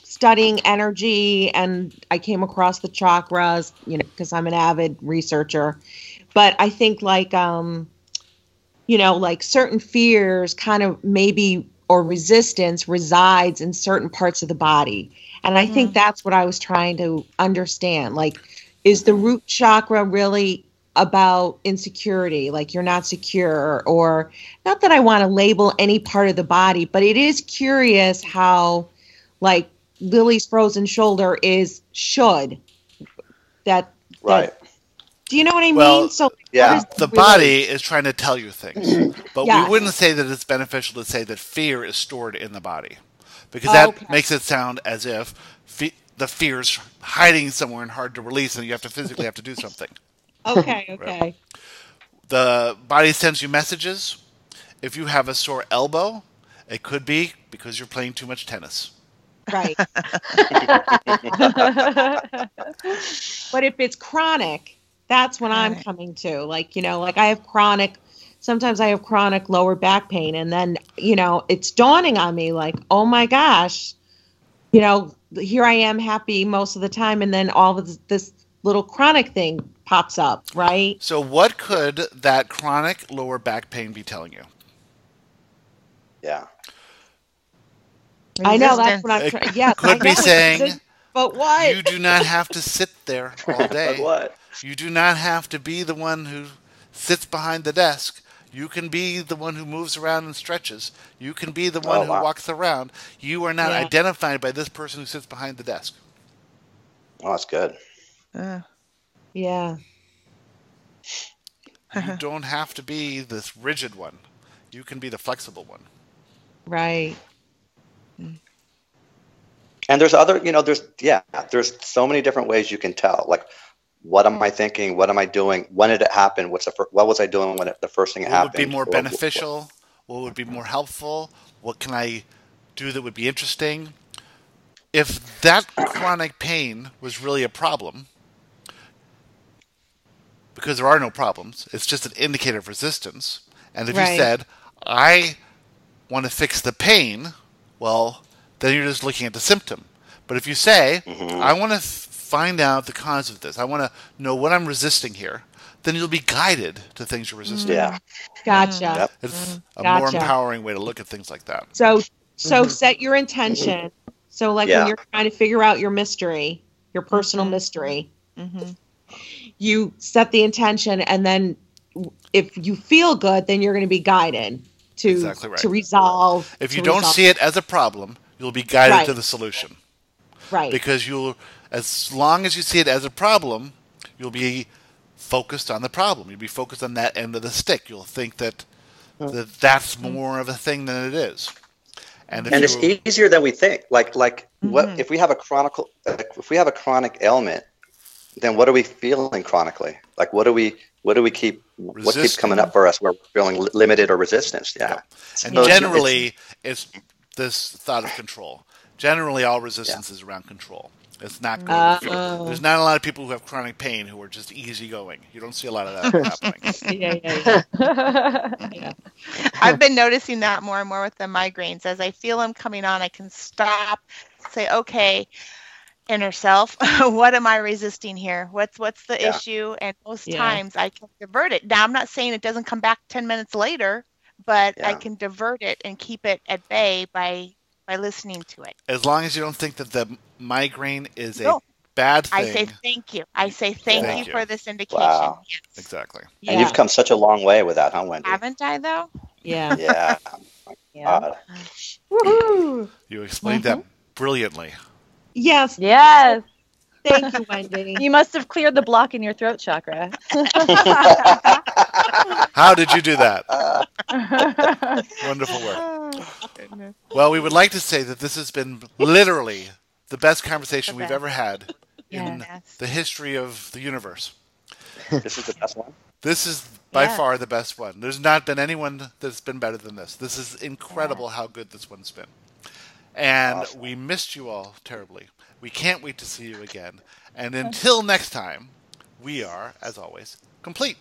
studying energy, and I came across the chakras, because I'm an avid researcher. But I think like, like certain fears kind of maybe, or resistance resides in certain parts of the body. And I think that's what I was trying to understand. Like, is the root chakra really about insecurity? Like you're not secure, or not that I want to label any part of the body, but it is curious how like Lily's frozen shoulder is should. That do you know what I mean? So the body is trying to tell you things, but we wouldn't say that it's beneficial to say that fear is stored in the body, because that makes it sound as if the fear's hiding somewhere and hard to release, and you have to physically have to do something. Okay. Right? The body sends you messages. If you have a sore elbow, it could be because you're playing too much tennis. Right. But if it's chronic, that's when I'm coming to. Like, like sometimes I have chronic lower back pain, and then, it's dawning on me like, oh my gosh, here I am happy most of the time, and then all of this little chronic thing pops up, right? So what could that chronic lower back pain be telling you? Yeah. I know, that's what I'm trying. Yes, could be saying, but what? You do not have to sit there all day. What? You do not have to be the one who sits behind the desk. You can be the one who moves around and stretches. You can be the one who walks around. You are not identified by this person who sits behind the desk. Oh, that's good. Yeah. You don't have to be this rigid one. You can be the flexible one. Right. And there's other, there's so many different ways you can tell. Like, what am I thinking? What am I doing? When did it happen? What was I doing when the first thing happened? What would be more beneficial? What would be more helpful? What can I do that would be interesting? If that chronic pain was really a problem, because there are no problems, it's just an indicator of resistance. And if you said, I want to fix the pain, well, then you're just looking at the symptom. But if you say, I want to find out the cause of this, I want to know what I'm resisting here, then you'll be guided to things you're resisting. Yeah. Gotcha. Yep. It's a more empowering way to look at things like that. So set your intention. So when you're trying to figure out your mystery, your personal mystery, you set the intention, and then if you feel good, then you're going to be guided to resolve. If you don't see it as a problem, you'll be guided to the solution. Right. Because as long as you see it as a problem, you'll be focused on the problem. You'll be focused on that end of the stick. You'll think that's more of a thing than it is. And it's easier than we think. What if we have a chronic ailment? Then what are we feeling chronically? Like, what keeps coming up for us? We're feeling limited or resistance. Yeah. And generally, it's this thought of control. Generally, all resistance is around control. It's not going to feel. There's not a lot of people who have chronic pain who are just easygoing. You don't see a lot of that happening. I've been noticing that more and more with the migraines. As I feel them coming on, I can stop, say, okay, inner self, what am I resisting here? What's the issue? And most times I can divert it. Now, I'm not saying it doesn't come back 10 minutes later, but I can divert it and keep it at bay by listening to it. As long as you don't think that the migraine is a bad thing. I say thank you. I say thank you for this indication. Wow. Yes. Exactly. And you've come such a long way with that, huh, Wendy? Haven't I, though? Yeah. Yeah. Woohoo! You explained that brilliantly. Yes. Yes. Thank you, Wendy. You must have cleared the block in your throat chakra. How did you do that? Wonderful work. Well, we would like to say that this has been literally the best conversation we've ever had in the history of the universe. This is the best one? This is by far the best one. There's not been anyone that's been better than this. This is incredible how good this one's been. And we missed you all terribly. We can't wait to see you again. And until next time, we are, as always, complete.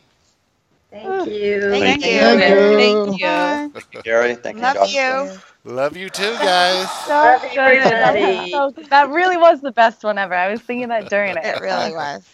Thank you. Thank you. Thank you. Thank you, Gary. Thank you, Love Josh. you. Love you too, guys. So Love everybody. good. That really was the best one ever. I was thinking that during it. It really was.